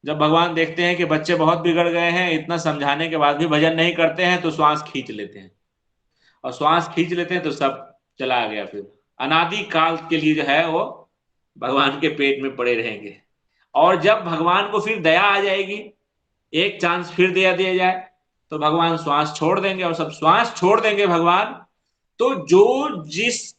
जब भगवान देखते हैं कि बच्चे बहुत बिगड़ गए हैं, इतना समझाने के बाद भी भजन नहीं करते हैं, तो श्वास खींच लेते हैं और श्वास खींच लेते हैं तो सब चला गया, फिर अनादि काल के लिए जो है वो भगवान के पेट में पड़े रहेंगे। और जब भगवान को फिर दया आ जाएगी, एक चांस फिर दिया जाए, तो भगवान श्वास छोड़ देंगे और सब श्वास छोड़ देंगे भगवान। तो जो जिस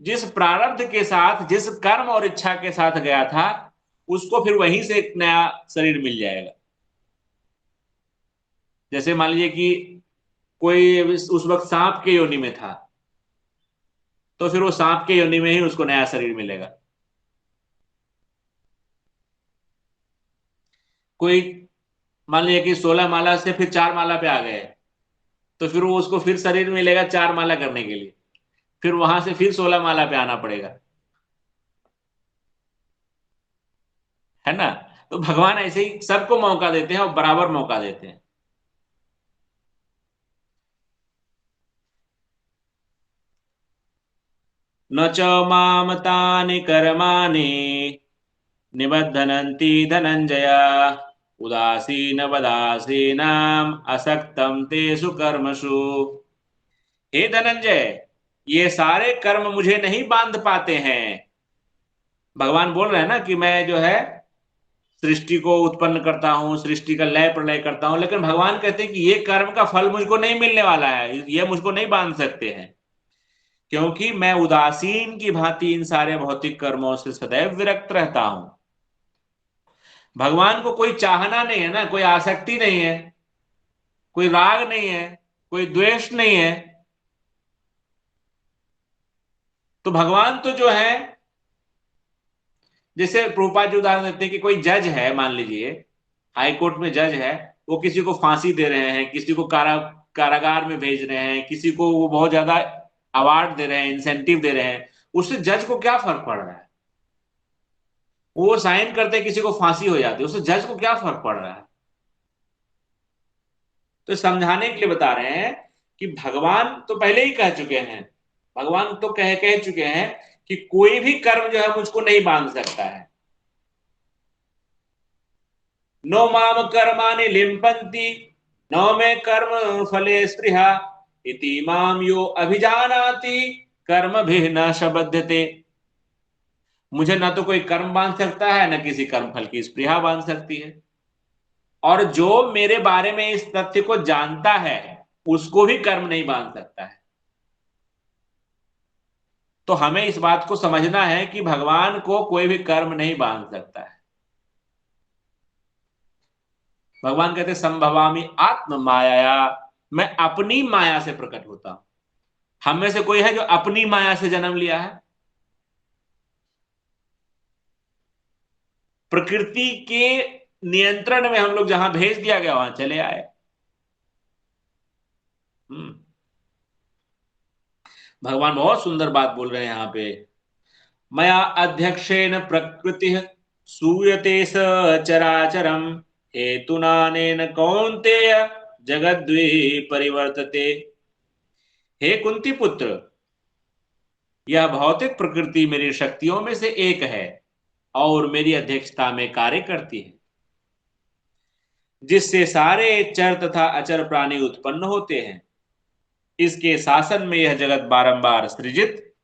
जिस प्रारब्ध के साथ, जिस कर्म और इच्छा के साथ गया था, उसको फिर वहीं से एक नया शरीर मिल जाएगा। जैसे मान लीजिए कि कोई उस वक्त सांप के योनि में था, तो फिर वो सांप के योनि में ही उसको नया शरीर मिलेगा। कोई मान लीजिए कि 16 माला से फिर 4 माला पे आ गए, तो फिर वो उसको फिर शरीर मिलेगा 4 माला करने के लिए, फिर वहां से फिर 16 माला पे आना पड़ेगा, है ना। तो भगवान ऐसे ही सबको मौका देते हैं और बराबर मौका देते हैं। न च माम तानि कर्माणि निबध्नन्ति धनंजय उदासीन वदासीनाम असक्तम तेषु कर्मसु। हे धनंजय, ये सारे कर्म मुझे नहीं बांध पाते हैं। भगवान बोल रहे हैं ना कि मैं जो है सृष्टि को उत्पन्न करता हूं, सृष्टि का लय प्रलय करता हूं, लेकिन भगवान कहते हैं कि ये कर्म का फल मुझको नहीं मिलने वाला है, ये मुझको नहीं बांध सकते हैं, क्योंकि मैं उदासीन की भांति इन सारे भौतिक कर्मों से सदैव विरक्त रहता हूं। भगवान को कोई चाहना नहीं है ना, कोई आसक्ति नहीं है, कोई राग नहीं है, कोई द्वेष नहीं है। तो भगवान तो जो है, जैसे प्रभुपाद जी उदाहरण देते हैं कि कोई जज है मान लीजिए, हाई कोर्ट में जज है, वो किसी को फांसी दे रहे हैं, किसी को कारागार में भेज रहे हैं, किसी को वो बहुत ज्यादा अवार्ड दे रहे हैं, इंसेंटिव दे रहे हैं, उससे जज को क्या फर्क पड़ रहा है? वो साइन करते किसी को फांसी हो जाती है, उससे जज को क्या फर्क पड़ रहा है? तो समझाने के लिए बता रहे हैं कि भगवान तो पहले ही कह चुके हैं, भगवान तो कह चुके हैं कि कोई भी कर्म जो है मुझको नहीं बांध सकता है। नो माम कर्माणि लिम्पन्ति, नो मे कर्म फले स्पृहा, इति माम यो अभिजानाति कर्म भी न शबध्यते। मुझे ना तो कोई कर्म बांध सकता है, न किसी कर्म फल की स्पृहा बांध सकती है। और जो मेरे बारे में इस तथ्य को जानता है, उसको भी कर्म नहीं बांध सकता है। तो हमें इस बात को समझना है कि भगवान को कोई भी कर्म नहीं बांध सकता है। भगवान कहते संभवामि आत्म माया, मैं अपनी माया से प्रकट होता हूं। हम में से कोई है जो अपनी माया से जन्म लिया है? प्रकृति के नियंत्रण में हम लोग जहां भेज दिया गया वहां चले आए। हम्म। भगवान बहुत सुंदर बात बोल रहे हैं यहां पे। मया अध्यक्षेण प्रकृति सूयते स चराचरम, हेतुनानेन कौन्तेय जगद्वे परिवर्तते। हे कुंती पुत्र, यह भौतिक प्रकृति मेरी शक्तियों में से एक है और मेरी अध्यक्षता में कार्य करती है, जिससे सारे चर तथा अचर प्राणी उत्पन्न होते हैं। इसके शासन में यह जगत बारंबार सृजित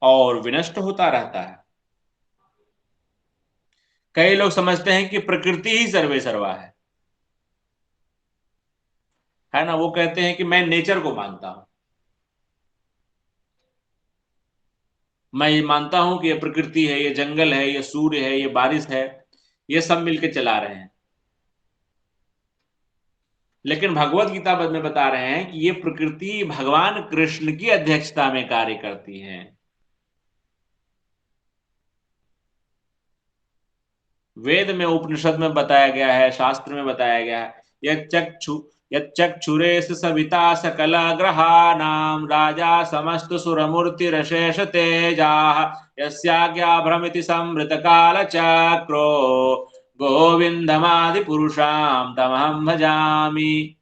और विनष्ट होता रहता है। कई लोग समझते हैं कि प्रकृति ही सर्वे सर्वा है ना। वो कहते हैं कि मैं नेचर को मानता हूं, मैं ये मानता हूं कि ये प्रकृति है, ये जंगल है, ये सूर्य है, ये बारिश है, ये सब मिलके चला रहे हैं। लेकिन भगवत गीता में बता रहे हैं कि ये प्रकृति भगवान कृष्ण की अध्यक्षता में कार्य करती है। वेद में, उपनिषद में बताया गया है, शास्त्र में बताया गया है, यच्चक्षुरेश सविता सकल ग्रहाणाम राजा समस्त सुरमूर्तिरशेष तेजाः, यस्याज्ञा भ्रमिति संवृत काल चक्रो, गोविंदमादि पुरुषाम तमहम भजामि।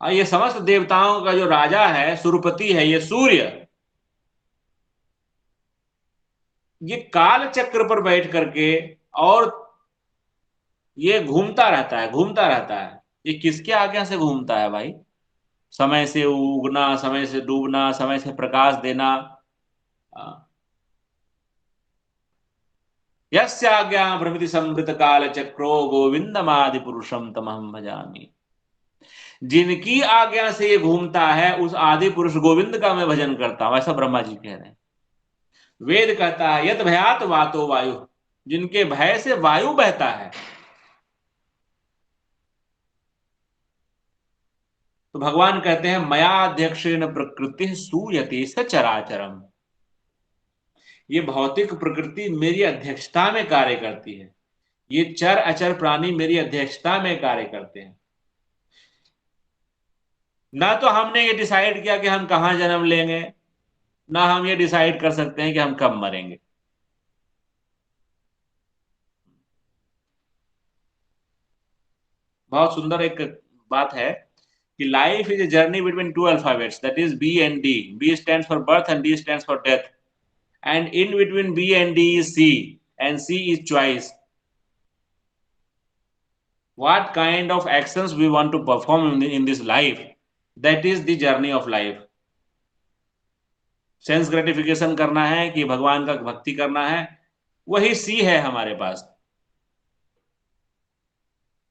और ये समस्त देवताओं का जो राजा है, सुरपति है, ये सूर्य, ये काल चक्र पर बैठ करके और ये घूमता रहता है, घूमता रहता है। ये किसके आज्ञा से घूमता है भाई? समय से उगना, समय से डूबना, समय से प्रकाश देना। यस्याज्ञा भ्रमिति संवृत काल चक्रो, गोविंदमादि पुरुषम तमहम भजामि। जिनकी आज्ञा से ये घूमता है, उस आदि पुरुष गोविंद का मैं भजन करता हूं, ऐसा ब्रह्मा जी कह रहे हैं। वेद कहता है यत भयात वातो वायु, जिनके भय से वायु बहता है। तो भगवान कहते हैं मया अध्यक्षेण प्रकृति सूयते स चराचरम, ये भौतिक प्रकृति मेरी अध्यक्षता में कार्य करती है, ये चर अचर प्राणी मेरी अध्यक्षता में कार्य करते हैं। ना तो हमने ये डिसाइड किया कि हम कहां जन्म लेंगे, ना हम ये डिसाइड कर सकते हैं कि हम कब मरेंगे। बहुत सुंदर एक बात है कि life is a journey between two alphabets, that is B and D. B stands for birth and D stands for death, and in between B and D is C, and C is choice. What kind of actions we want to perform in this life, that is the journey of life. Sense gratification करना है कि भगवान का भक्ति करना है, वही सी है हमारे पास।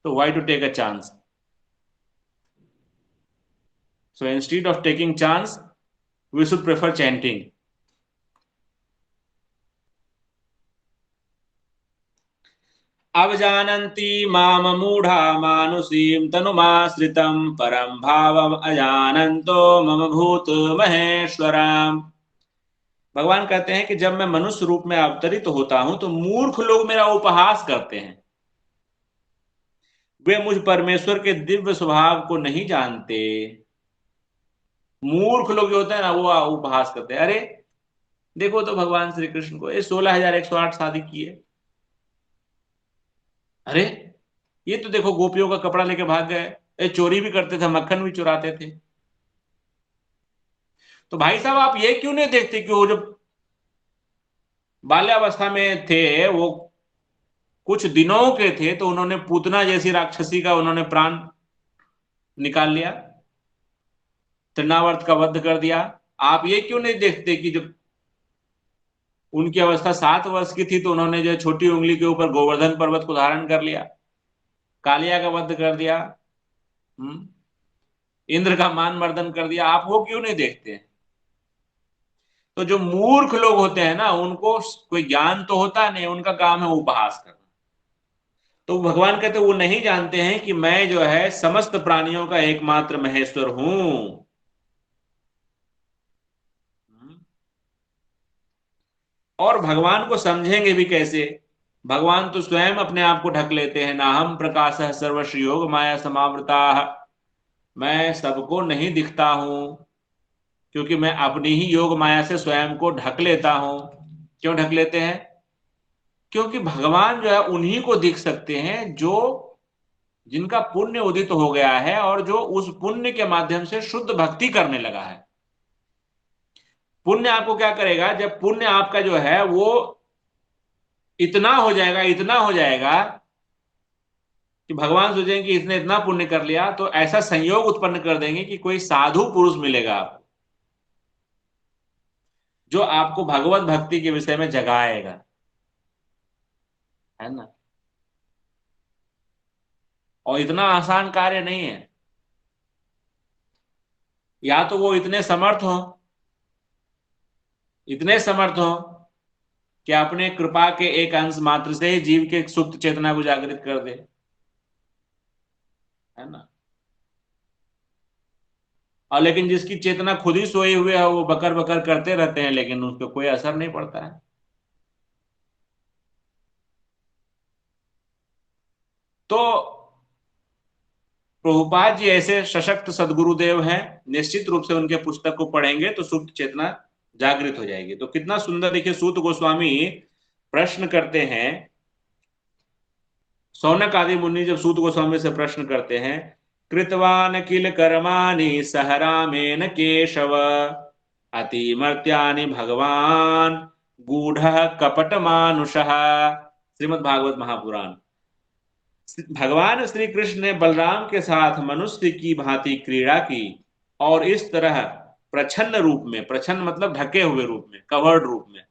तो why to take a chance? So instead of taking chance, we should prefer chanting. अब जानन्ति माम मूढ़ा मानुषीं तनुमाश्रितं, परम भावम अजानन्तो मम भूत महेश्वरम। भगवान कहते हैं कि जब मैं मनुष्य रूप में अवतरित होता हूं तो मूर्ख लोग मेरा उपहास करते हैं। वे मुझ परमेश्वर के दिव्य स्वभाव को नहीं जानते। मूर्ख लोग जो होते हैं ना, वो उपहास करते हैं, अरे देखो तो भगवान श्री कृष्ण को, ये 16,108 शादी की है। अरे ये तो देखो गोपियों का कपड़ा लेके भाग गए, ये चोरी भी करते थे, मक्खन भी चुराते थे। तो भाई साहब आप ये क्यों नहीं देखते कि वो जो बाल्यावस्था में थे, वो कुछ दिनों के थे तो उन्होंने पूतना जैसी राक्षसी का उन्होंने प्राण निकाल लिया, तृणावर्त का वध कर दिया। आप ये क्यों नहीं देखते कि जब उनकी अवस्था 7 वर्ष की थी तो उन्होंने जो छोटी उंगली के ऊपर गोवर्धन पर्वत को धारण कर लिया, कालिया का वध कर दिया, हम्म, इंद्र का मान मर्दन कर दिया। आप वो क्यों नहीं देखते? तो जो मूर्ख लोग होते हैं ना, उनको कोई ज्ञान तो होता नहीं, उनका काम है उपहास करना। तो भगवान कहते वो नहीं जानते हैं कि मैं जो है समस्त प्राणियों का एकमात्र महेश्वर हूं। और भगवान को समझेंगे भी कैसे? भगवान तो स्वयं अपने आप को ढक लेते हैं, ना हम प्रकाश सर्वश्री योग माया समावृता। मैं सबको नहीं दिखता हूं, क्योंकि मैं अपनी ही योग माया से स्वयं को ढक लेता हूं। क्यों ढक लेते हैं? क्योंकि भगवान जो है उन्हीं को दिख सकते हैं जो जिनका पुण्य उदित हो गया है और जो उस पुण्य के माध्यम से शुद्ध भक्ति करने लगा है। पुण्य आपको क्या करेगा? जब पुण्य आपका जो है वो इतना हो जाएगा, इतना हो जाएगा कि भगवान सोचेंगे कि इसने इतना पुण्य कर लिया, तो ऐसा संयोग उत्पन्न कर देंगे कि कोई साधु पुरुष मिलेगा आपको, जो आपको भगवत भक्ति के विषय में जगाएगा, है ना। और इतना आसान कार्य नहीं है। या तो वो इतने समर्थ हो, इतने समर्थ हो कि अपने कृपा के एक अंश मात्र से ही जीव के सुप्त चेतना को जागृत कर दे, है ना। और लेकिन जिसकी चेतना खुद ही सोए हुए है, वो बकर बकर करते रहते हैं, लेकिन उस पर कोई असर नहीं पड़ता है। तो प्रभुपाद जी ऐसे सशक्त सदगुरुदेव हैं, निश्चित रूप से उनके पुस्तक को पढ़ेंगे तो सुप्त चेतना जागृत हो जाएगी। तो कितना सुंदर, देखिए सूत गोस्वामी प्रश्न करते हैं। सौनक आदि मुनि जब सूत गोस्वामी से प्रश्न करते हैं, कृतवान किल कर्माणि सह रामेण केशव अतिमर्त्यानि भगवान गूढ़ कपट मानुषः। श्रीमद् भागवत महापुराण। भगवान श्री कृष्ण ने बलराम के साथ मनुष्य की भांति क्रीड़ा की और इस तरह प्रछन्न रूप में, प्रछन्न मतलब ढके हुए रूप में, कवर्ड रूप में,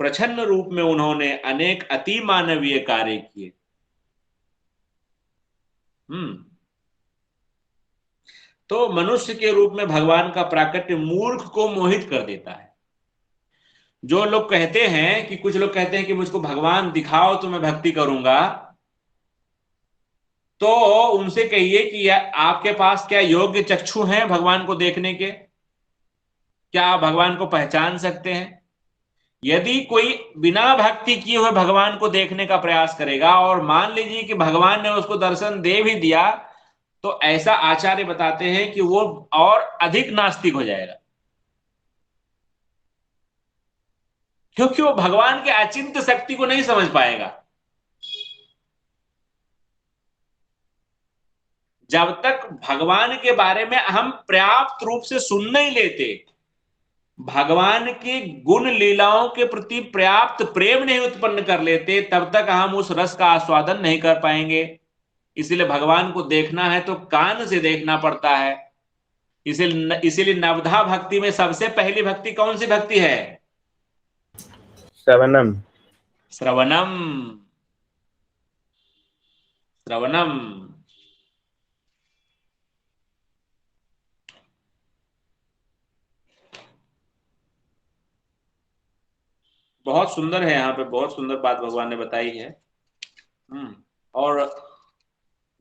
प्रछन्न रूप में उन्होंने अनेक अति मानवीय कार्य किए। हम्म। तो मनुष्य के रूप में भगवान का प्राकट्य मूर्ख को मोहित कर देता है। जो लोग कहते हैं कि, कुछ लोग कहते हैं कि मुझको भगवान दिखाओ तो मैं भक्ति करूंगा, तो उनसे कहिए कि आपके पास क्या योग्य चक्षु हैं भगवान को देखने के? क्या आप भगवान को पहचान सकते हैं? यदि कोई बिना भक्ति किए हुए भगवान को देखने का प्रयास करेगा और मान लीजिए कि भगवान ने उसको दर्शन दे भी दिया, तो ऐसा आचार्य बताते हैं कि वो और अधिक नास्तिक हो जाएगा, क्योंकि वो भगवान के अचिंत्य शक्ति को नहीं समझ पाएगा। जब तक भगवान के बारे में हम पर्याप्त रूप से सुन नहीं लेते, भगवान की गुण लीलाओं के प्रति पर्याप्त प्रेम नहीं उत्पन्न कर लेते, तब तक हम उस रस का आस्वादन नहीं कर पाएंगे। इसीलिए भगवान को देखना है तो कान से देखना पड़ता है। इसीलिए नवधा भक्ति में सबसे पहली भक्ति कौन सी भक्ति है? श्रवणम। श्रवणम। श्रवणम। बहुत सुंदर है, यहाँ पे बहुत सुंदर बात भगवान ने बताई है। और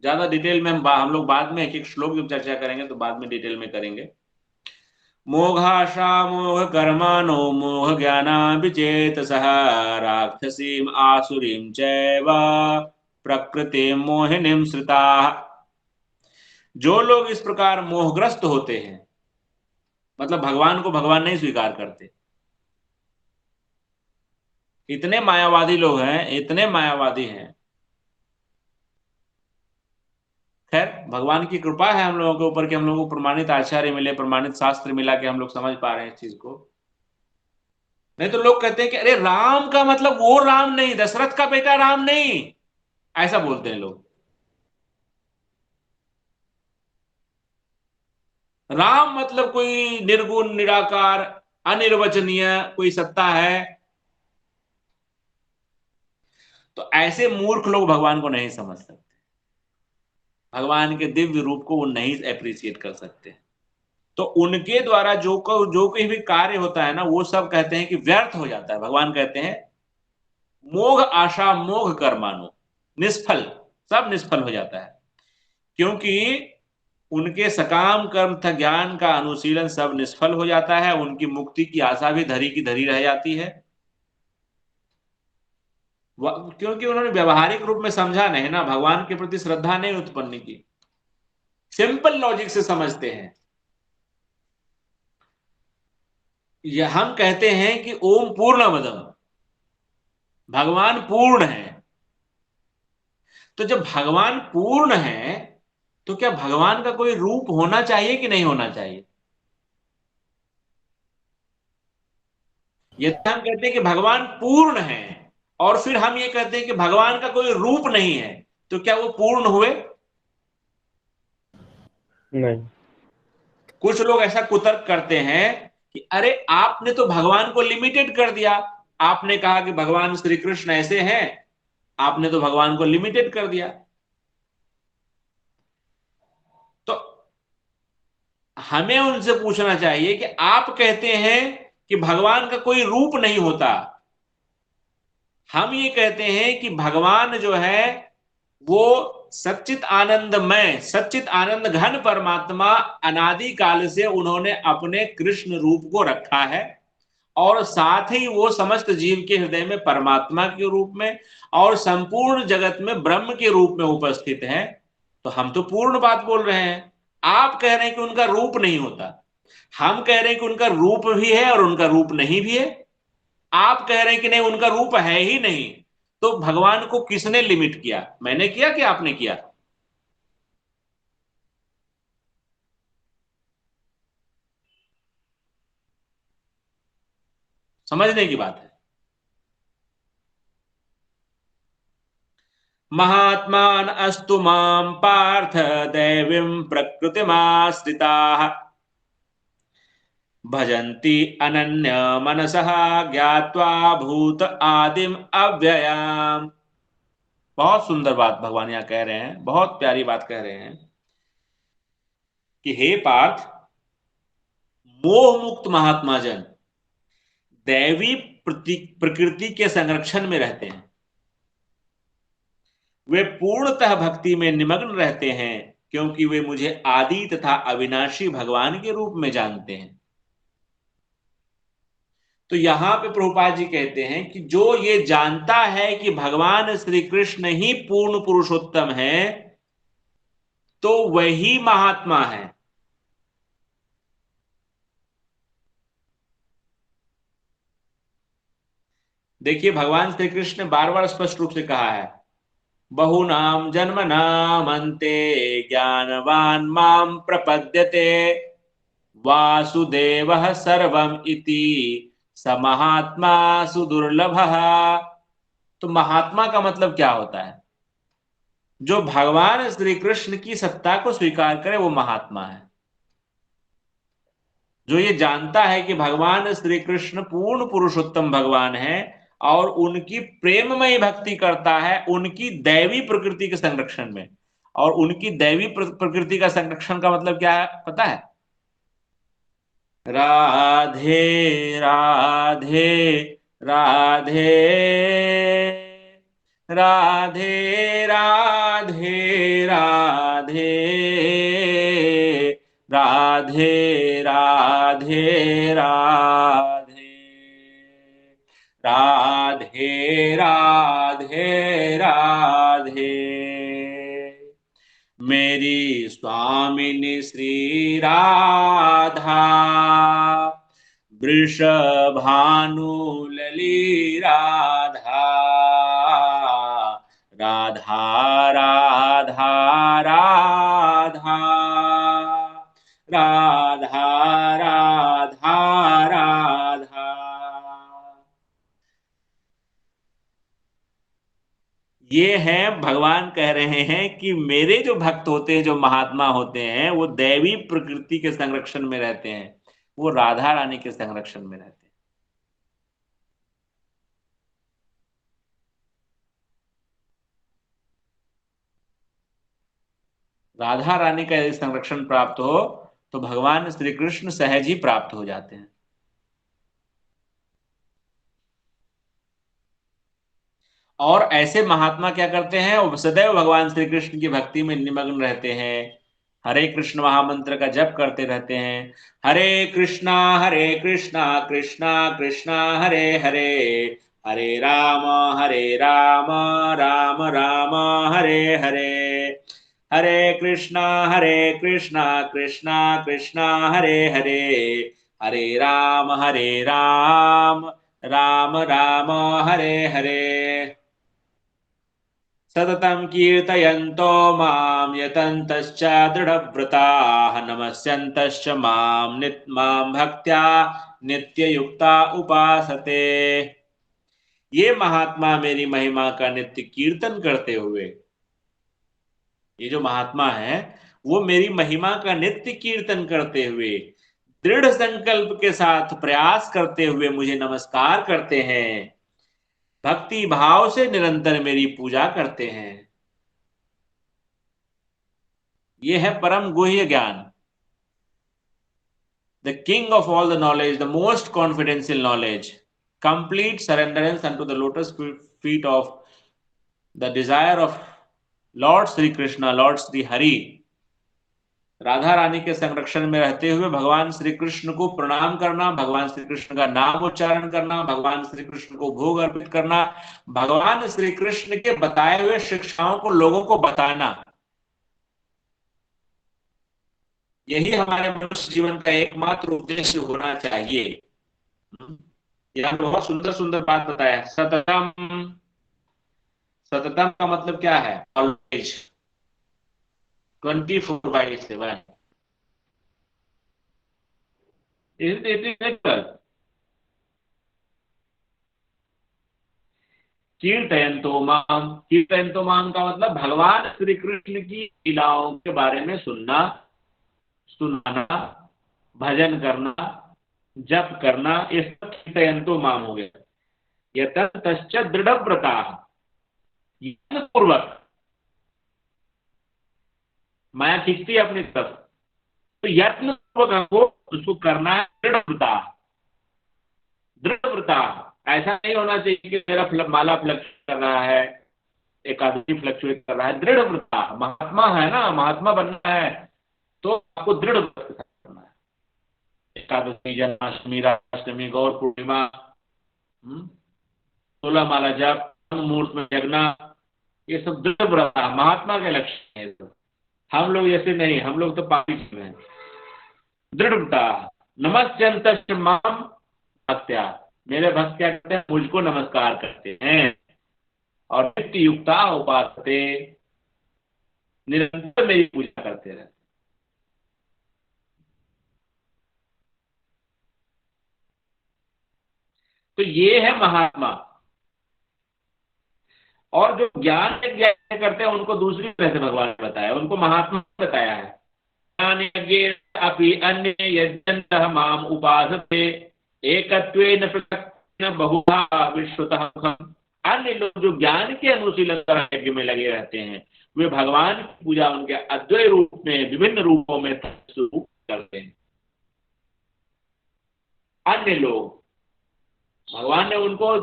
ज्यादा डिटेल में हम लोग बाद में एक एक श्लोक जब चर्चा करेंगे तो बाद में डिटेल में करेंगे। मोघाशा मोह कर्माणो मोह ज्ञाना विचेतसः राक्षसीम आसुरीम चैव प्रकृति मोहिनीं श्रिता। जो लोग इस प्रकार मोहग्रस्त होते हैं, मतलब भगवान को भगवान नहीं स्वीकार करते, इतने मायावादी लोग हैं, इतने मायावादी हैं। खैर, भगवान की कृपा है हम लोगों के ऊपर कि हम लोगों को प्रमाणित आचार्य मिले, प्रमाणित शास्त्र मिला कि हम लोग समझ पा रहे हैं इस चीज को। नहीं तो लोग कहते हैं कि अरे राम का मतलब वो राम नहीं, दशरथ का बेटा राम नहीं, ऐसा बोलते हैं लोग। राम मतलब कोई निर्गुण निराकार अनिर्वचनीय कोई सत्ता है। तो ऐसे मूर्ख लोग भगवान को नहीं समझ सकते, भगवान के दिव्य रूप को वो नहीं अप्रिशिएट कर सकते। तो उनके द्वारा जो कोई भी कार्य होता है ना, वो सब कहते हैं कि व्यर्थ हो जाता है। भगवान कहते हैं मोघ आशा मोघ कर मानो, निष्फल, सब निष्फल हो जाता है। क्योंकि उनके सकाम कर्म तथा ज्ञान का अनुशीलन सब निष्फल हो जाता है, उनकी मुक्ति की आशा भी धरी की धरी रह जाती है। क्योंकि उन्होंने व्यवहारिक रूप में समझा नहीं ना, भगवान के प्रति श्रद्धा नहीं उत्पन्न की, सिंपल लॉजिक से समझते हैं। यह हम कहते हैं कि ओम पूर्णमदम, भगवान पूर्ण है। तो जब भगवान पूर्ण है, तो क्या भगवान का कोई रूप होना चाहिए कि नहीं होना चाहिए? यदि हम कहते हैं कि भगवान पूर्ण है और फिर हम ये कहते हैं कि भगवान का कोई रूप नहीं है, तो क्या वो पूर्ण हुए? नहीं। कुछ लोग ऐसा कुतर्क करते हैं कि अरे आपने तो भगवान को लिमिटेड कर दिया, आपने कहा कि भगवान श्री कृष्ण ऐसे हैं, आपने तो भगवान को लिमिटेड कर दिया। तो हमें उनसे पूछना चाहिए कि आप कहते हैं कि भगवान का कोई रूप नहीं होता, हम ये कहते हैं कि भगवान जो है वो सच्चित आनंदमय, सच्चित आनंद घन परमात्मा, अनादि काल से उन्होंने अपने कृष्ण रूप को रखा है, और साथ ही वो समस्त जीव के हृदय में परमात्मा के रूप में और संपूर्ण जगत में ब्रह्म के रूप में उपस्थित है। तो हम तो पूर्ण बात बोल रहे हैं। आप कह रहे हैं कि उनका रूप नहीं होता, हम कह रहे हैं कि उनका रूप भी है और उनका रूप नहीं भी है। आप कह रहे हैं कि नहीं, उनका रूप है ही नहीं। तो भगवान को किसने लिमिट किया? मैंने किया कि आपने किया? समझने की बात है। महात्मान अस्तु माम पार्थ दैवीं प्रकृतिमाश्रिताः भजन्ति अनन्य मनसः ज्ञात्वा भूत आदिम अव्ययाम। बहुत सुंदर बात भगवान यहाँ कह रहे हैं, बहुत प्यारी बात कह रहे हैं कि हे पार्थ, मोह मुक्त महात्मा जन दैवी प्रकृति के संरक्षण में रहते हैं। वे पूर्णतः भक्ति में निमग्न रहते हैं, क्योंकि वे मुझे आदि तथा अविनाशी भगवान के रूप में जानते हैं। तो यहां पे प्रभुपाद जी कहते हैं कि जो ये जानता है कि भगवान श्री कृष्ण ही पूर्ण पुरुषोत्तम है, तो वही महात्मा है। देखिए, भगवान श्री कृष्ण ने बार बार स्पष्ट रूप से कहा है, बहुनाम जन्म नाम अंते ज्ञानवान माम प्रपद्यते वासुदेव सर्वम इति स महात्मा सुदुर्लभ। तो महात्मा का मतलब क्या होता है? जो भगवान श्री कृष्ण की सत्ता को स्वीकार करे वो महात्मा है। जो ये जानता है कि भगवान श्री कृष्ण पूर्ण पुरुषोत्तम भगवान है और उनकी प्रेममय भक्ति करता है उनकी दैवी प्रकृति के संरक्षण में। और उनकी दैवी प्रकृति का संरक्षण का मतलब क्या है पता है? राधे राधे राधे राधे राधे राधे राधे राधे राधे राधे राधे राधे। मेरी स्वामिनी श्री राधा, वृषभानुलली राधा, राधा राधा राधा, राधा राधा राधा। ये है भगवान कह रहे हैं कि मेरे जो भक्त होते हैं, जो महात्मा होते हैं, वो दैवी प्रकृति के संरक्षण में रहते हैं, वो राधा रानी के संरक्षण में रहते हैं। राधा रानी का यदि संरक्षण प्राप्त हो तो भगवान श्री कृष्ण सहज ही प्राप्त हो जाते हैं। और ऐसे महात्मा क्या करते हैं, वो सदैव भगवान श्री कृष्ण की भक्ति में निमग्न रहते हैं, हरे कृष्ण महामंत्र का जप करते रहते हैं। हरे कृष्णा कृष्णा कृष्णा हरे हरे, हरे राम राम राम हरे हरे, हरे कृष्णा कृष्णा कृष्णा हरे हरे, हरे राम राम राम हरे हरे। सततं कीर्तयन्तो मां यतन्तश्च दृढव्रताः, नमस्यन्तश्च मां भक्त्या नित्ययुक्ता उपासते। ये महात्मा मेरी महिमा का नित्य कीर्तन करते हुए, ये जो महात्मा है वो मेरी महिमा का नित्य कीर्तन करते हुए, दृढ़ संकल्प के साथ प्रयास करते हुए मुझे नमस्कार करते हैं, भक्ति भाव से निरंतर मेरी पूजा करते हैं। ये है परम गुह्य ज्ञान, the king of all the knowledge, the most confidential knowledge, complete surrenderance unto the lotus feet of the desire of lord Shri Krishna, lord Shri Hari. Radha Rani के संरक्षण में रहते हुए भगवान श्री कृष्ण को प्रणाम करना, भगवान श्री कृष्ण का नाम उच्चारण करना, भगवान श्री कृष्ण को भोग अर्पित करना, भगवान श्री कृष्ण के बताए हुए शिक्षाओं को लोगों को बताना, यही हमारे मनुष्य जीवन का एकमात्र उद्देश्य होना चाहिए। यहाँ बहुत सुंदर सुंदर बात बताया। सततम, सततम का मतलब क्या है? ऑलवेज, 24/7। कीर्तयंतो माम का मतलब भगवान श्री कृष्ण की लीलाओं के बारे में सुनना, सुनाना, भजन करना, जप करना, ये सब कीर्तयंतो माम हो गया। यतश्च दृढ़ व्रता, पूर्वक माया खींचती है अपनी तरफ, तो यत्न पूर्वक हमको उसको करना है। दृढ़ता, दृढ़ता, ऐसा नहीं होना चाहिए कि मेरा माला फ्लक्चुएट कर रहा है, एकादशी फ्लक्चुएट कर रहा है। दृढ़ता, महात्मा है ना, महात्मा बनना है तो आपको दृढ़ व्रत करना है। एकादशी, जन्माष्टमी, राष्ट्रमी, गौर पूर्णिमा, 16 माला जप, मुहूर्त में जगना, ये सब दृढ़ व्रत महात्मा के लक्ष्य है। हम लोग ऐसे नहीं, हम लोग तो पापी हैं। दृढ़ता, नमस्यंत माम भक्त्या, मेरे भक्त क्या करते हैं? मुझको नमस्कार करते हैं, और नित्य युक्ता उपासते, निरंतर मेरी पूजा करते रहते। तो ये है महात्मा। और जो ज्ञान यज्ञ करते हैं उनको दूसरी तरह से भगवान ने बताया, उनको महात्मा बताया है। ज्ञान यज्ञ अपि अन्य यजन्तः माम उपासते, एकत्वेन पृथक् बहुधा विश्रुतः मुखम्। अन्य लोग जो ज्ञान के अनुशीलन यज्ञ में लगे रहते हैं, वे भगवान की पूजा उनके अद्वैत रूप में, विभिन्न रूपों में शुरू करते हैं। अन्य लोग, भगवान ने उनको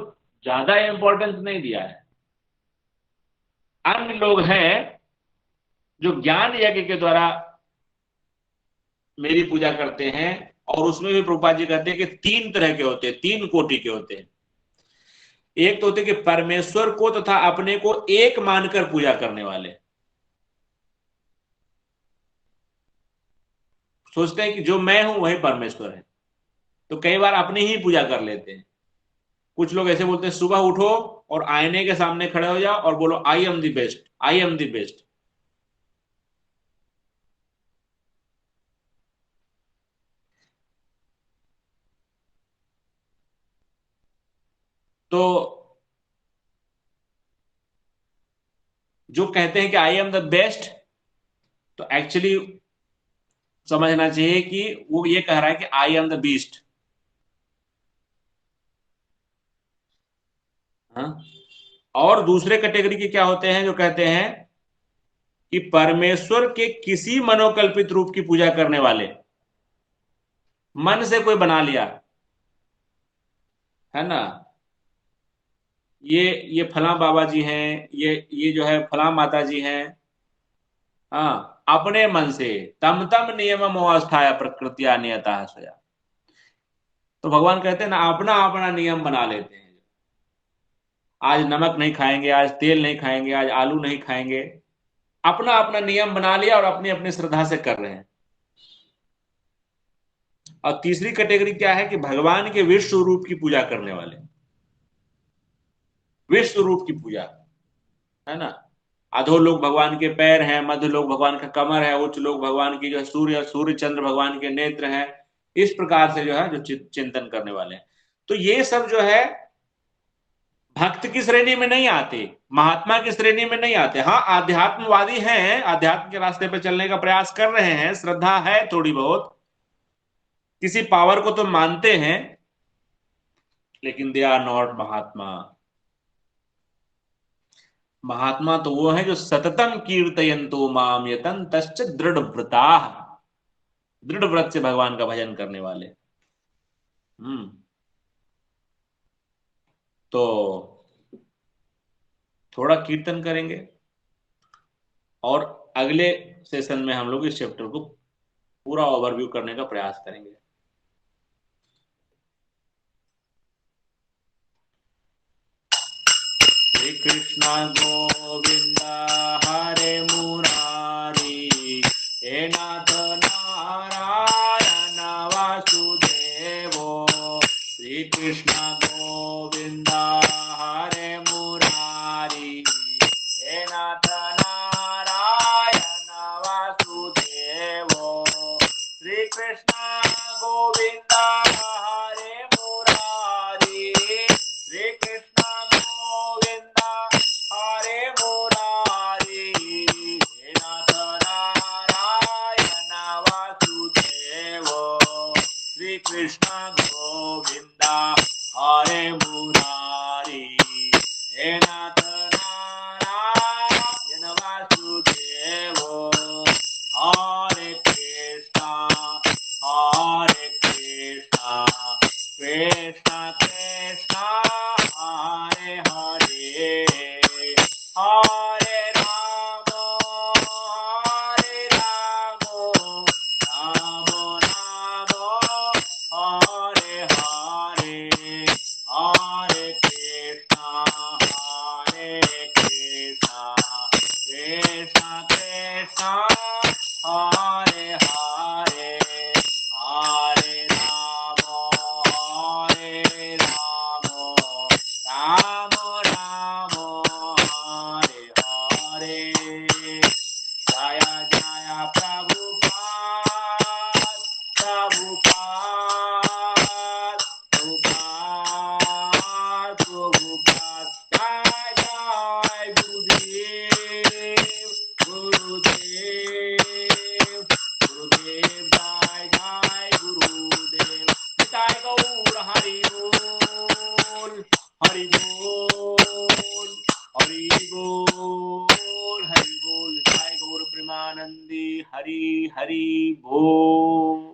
ज्यादा इंपॉर्टेंस नहीं दिया है। अन्य लोग हैं जो ज्ञान यज्ञ के द्वारा मेरी पूजा करते हैं, और उसमें भी प्रभुपाद जी कहते हैं कि 3 तरह के होते हैं, 3 कोटि के होते हैं। एक तो होते कि परमेश्वर को तथा अपने को एक मानकर पूजा करने वाले, सोचते हैं कि जो मैं हूं वही परमेश्वर है, तो कई बार अपनी ही पूजा कर लेते हैं। कुछ लोग ऐसे बोलते हैं, सुबह उठो और आईने के सामने खड़े हो जाओ और बोलो I am the best, I am the best. तो जो कहते हैं कि आई एम द बेस्ट, तो एक्चुअली समझना चाहिए कि वो ये कह रहा है कि आई एम द बीस्ट। हाँ। और दूसरे कैटेगरी के क्या होते हैं जो कहते हैं कि परमेश्वर के किसी मनोकल्पित रूप की पूजा करने वाले, मन से कोई बना लिया, है ना, ये ये फला बाबा जी हैं, ये जो है फला माता जी हैं, हाँ, अपने मन से तम तम नियम अवस्थाया प्रकृतिया नियता स्वया। तो भगवान कहते हैं ना, अपना अपना नियम बना लेते हैं। आज नमक नहीं खाएंगे, आज तेल नहीं खाएंगे, आज आलू नहीं खाएंगे, अपना अपना नियम बना लिया और अपनी अपनी श्रद्धा से कर रहे हैं। और तीसरी कैटेगरी क्या है कि भगवान के विश्व रूप की पूजा करने वाले, विश्व रूप की पूजा, है ना। अधोलोक भगवान के पैर हैं, मध्य लोक भगवान का कमर है, उच्च लोक भगवान की जो है सूर्य सूर्य चंद्र भगवान के नेत्र हैं। इस प्रकार से जो है जो चिंतन करने वाले हैं। तो ये सब जो है भक्त की श्रेणी में नहीं आते, महात्मा की श्रेणी में नहीं आते। हाँ, आध्यात्मवादी हैं, आध्यात्म के रास्ते पर चलने का प्रयास कर रहे हैं, श्रद्धा है थोड़ी बहुत, किसी पावर को तो मानते हैं, लेकिन दे आर नॉट महात्मा। महात्मा तो वो है जो सततम कीर्तयंतो माम यतन तश्च दृढ़ व्रता, दृढ़ व्रत से भगवान का भजन करने वाले। हम्म। तो थोड़ा कीर्तन करेंगे और अगले सेशन में हम लोग इस चैप्टर को पूरा ओवरव्यू करने का प्रयास करेंगे। श्री कृष्ण गोविंद हरे मुरारी, हे नाथ नारायण वासुदेवो। श्री कृष्ण गोविंद हरे मुरारी, हे नाथ नारायण वासुदेवो। श्री कृष्ण गोविंद हरे मुरारी, श्री कृष्ण गोविंद हरे मुरारी, हे नाथ नारायण वासुदेवो। श्री कृष्ण गोविंद हरे मुरारी, हे नाथ नारायण वासुदेवो। हरे कृष्णा कृष्णा कृष्णा हरे हरे, हरे राम राम राम हरे हरे, हरे कृष्णा कृष्णा कृष्णा हरे हरे, हरे राम राम राम हरे हरे। जय जय प्रभुपाद, प्रभुपाद, प्रभुपाद, प्रभुपाद। जय जय गुरुदेव, गुरुदेव, गुरुदेव। जय जय गुरुदेव। जय गौर हरि बोल, हरि बोल, हरि बोल, हरि बोल। जय गौर प्रेमानंदी, हरि हरि बोल।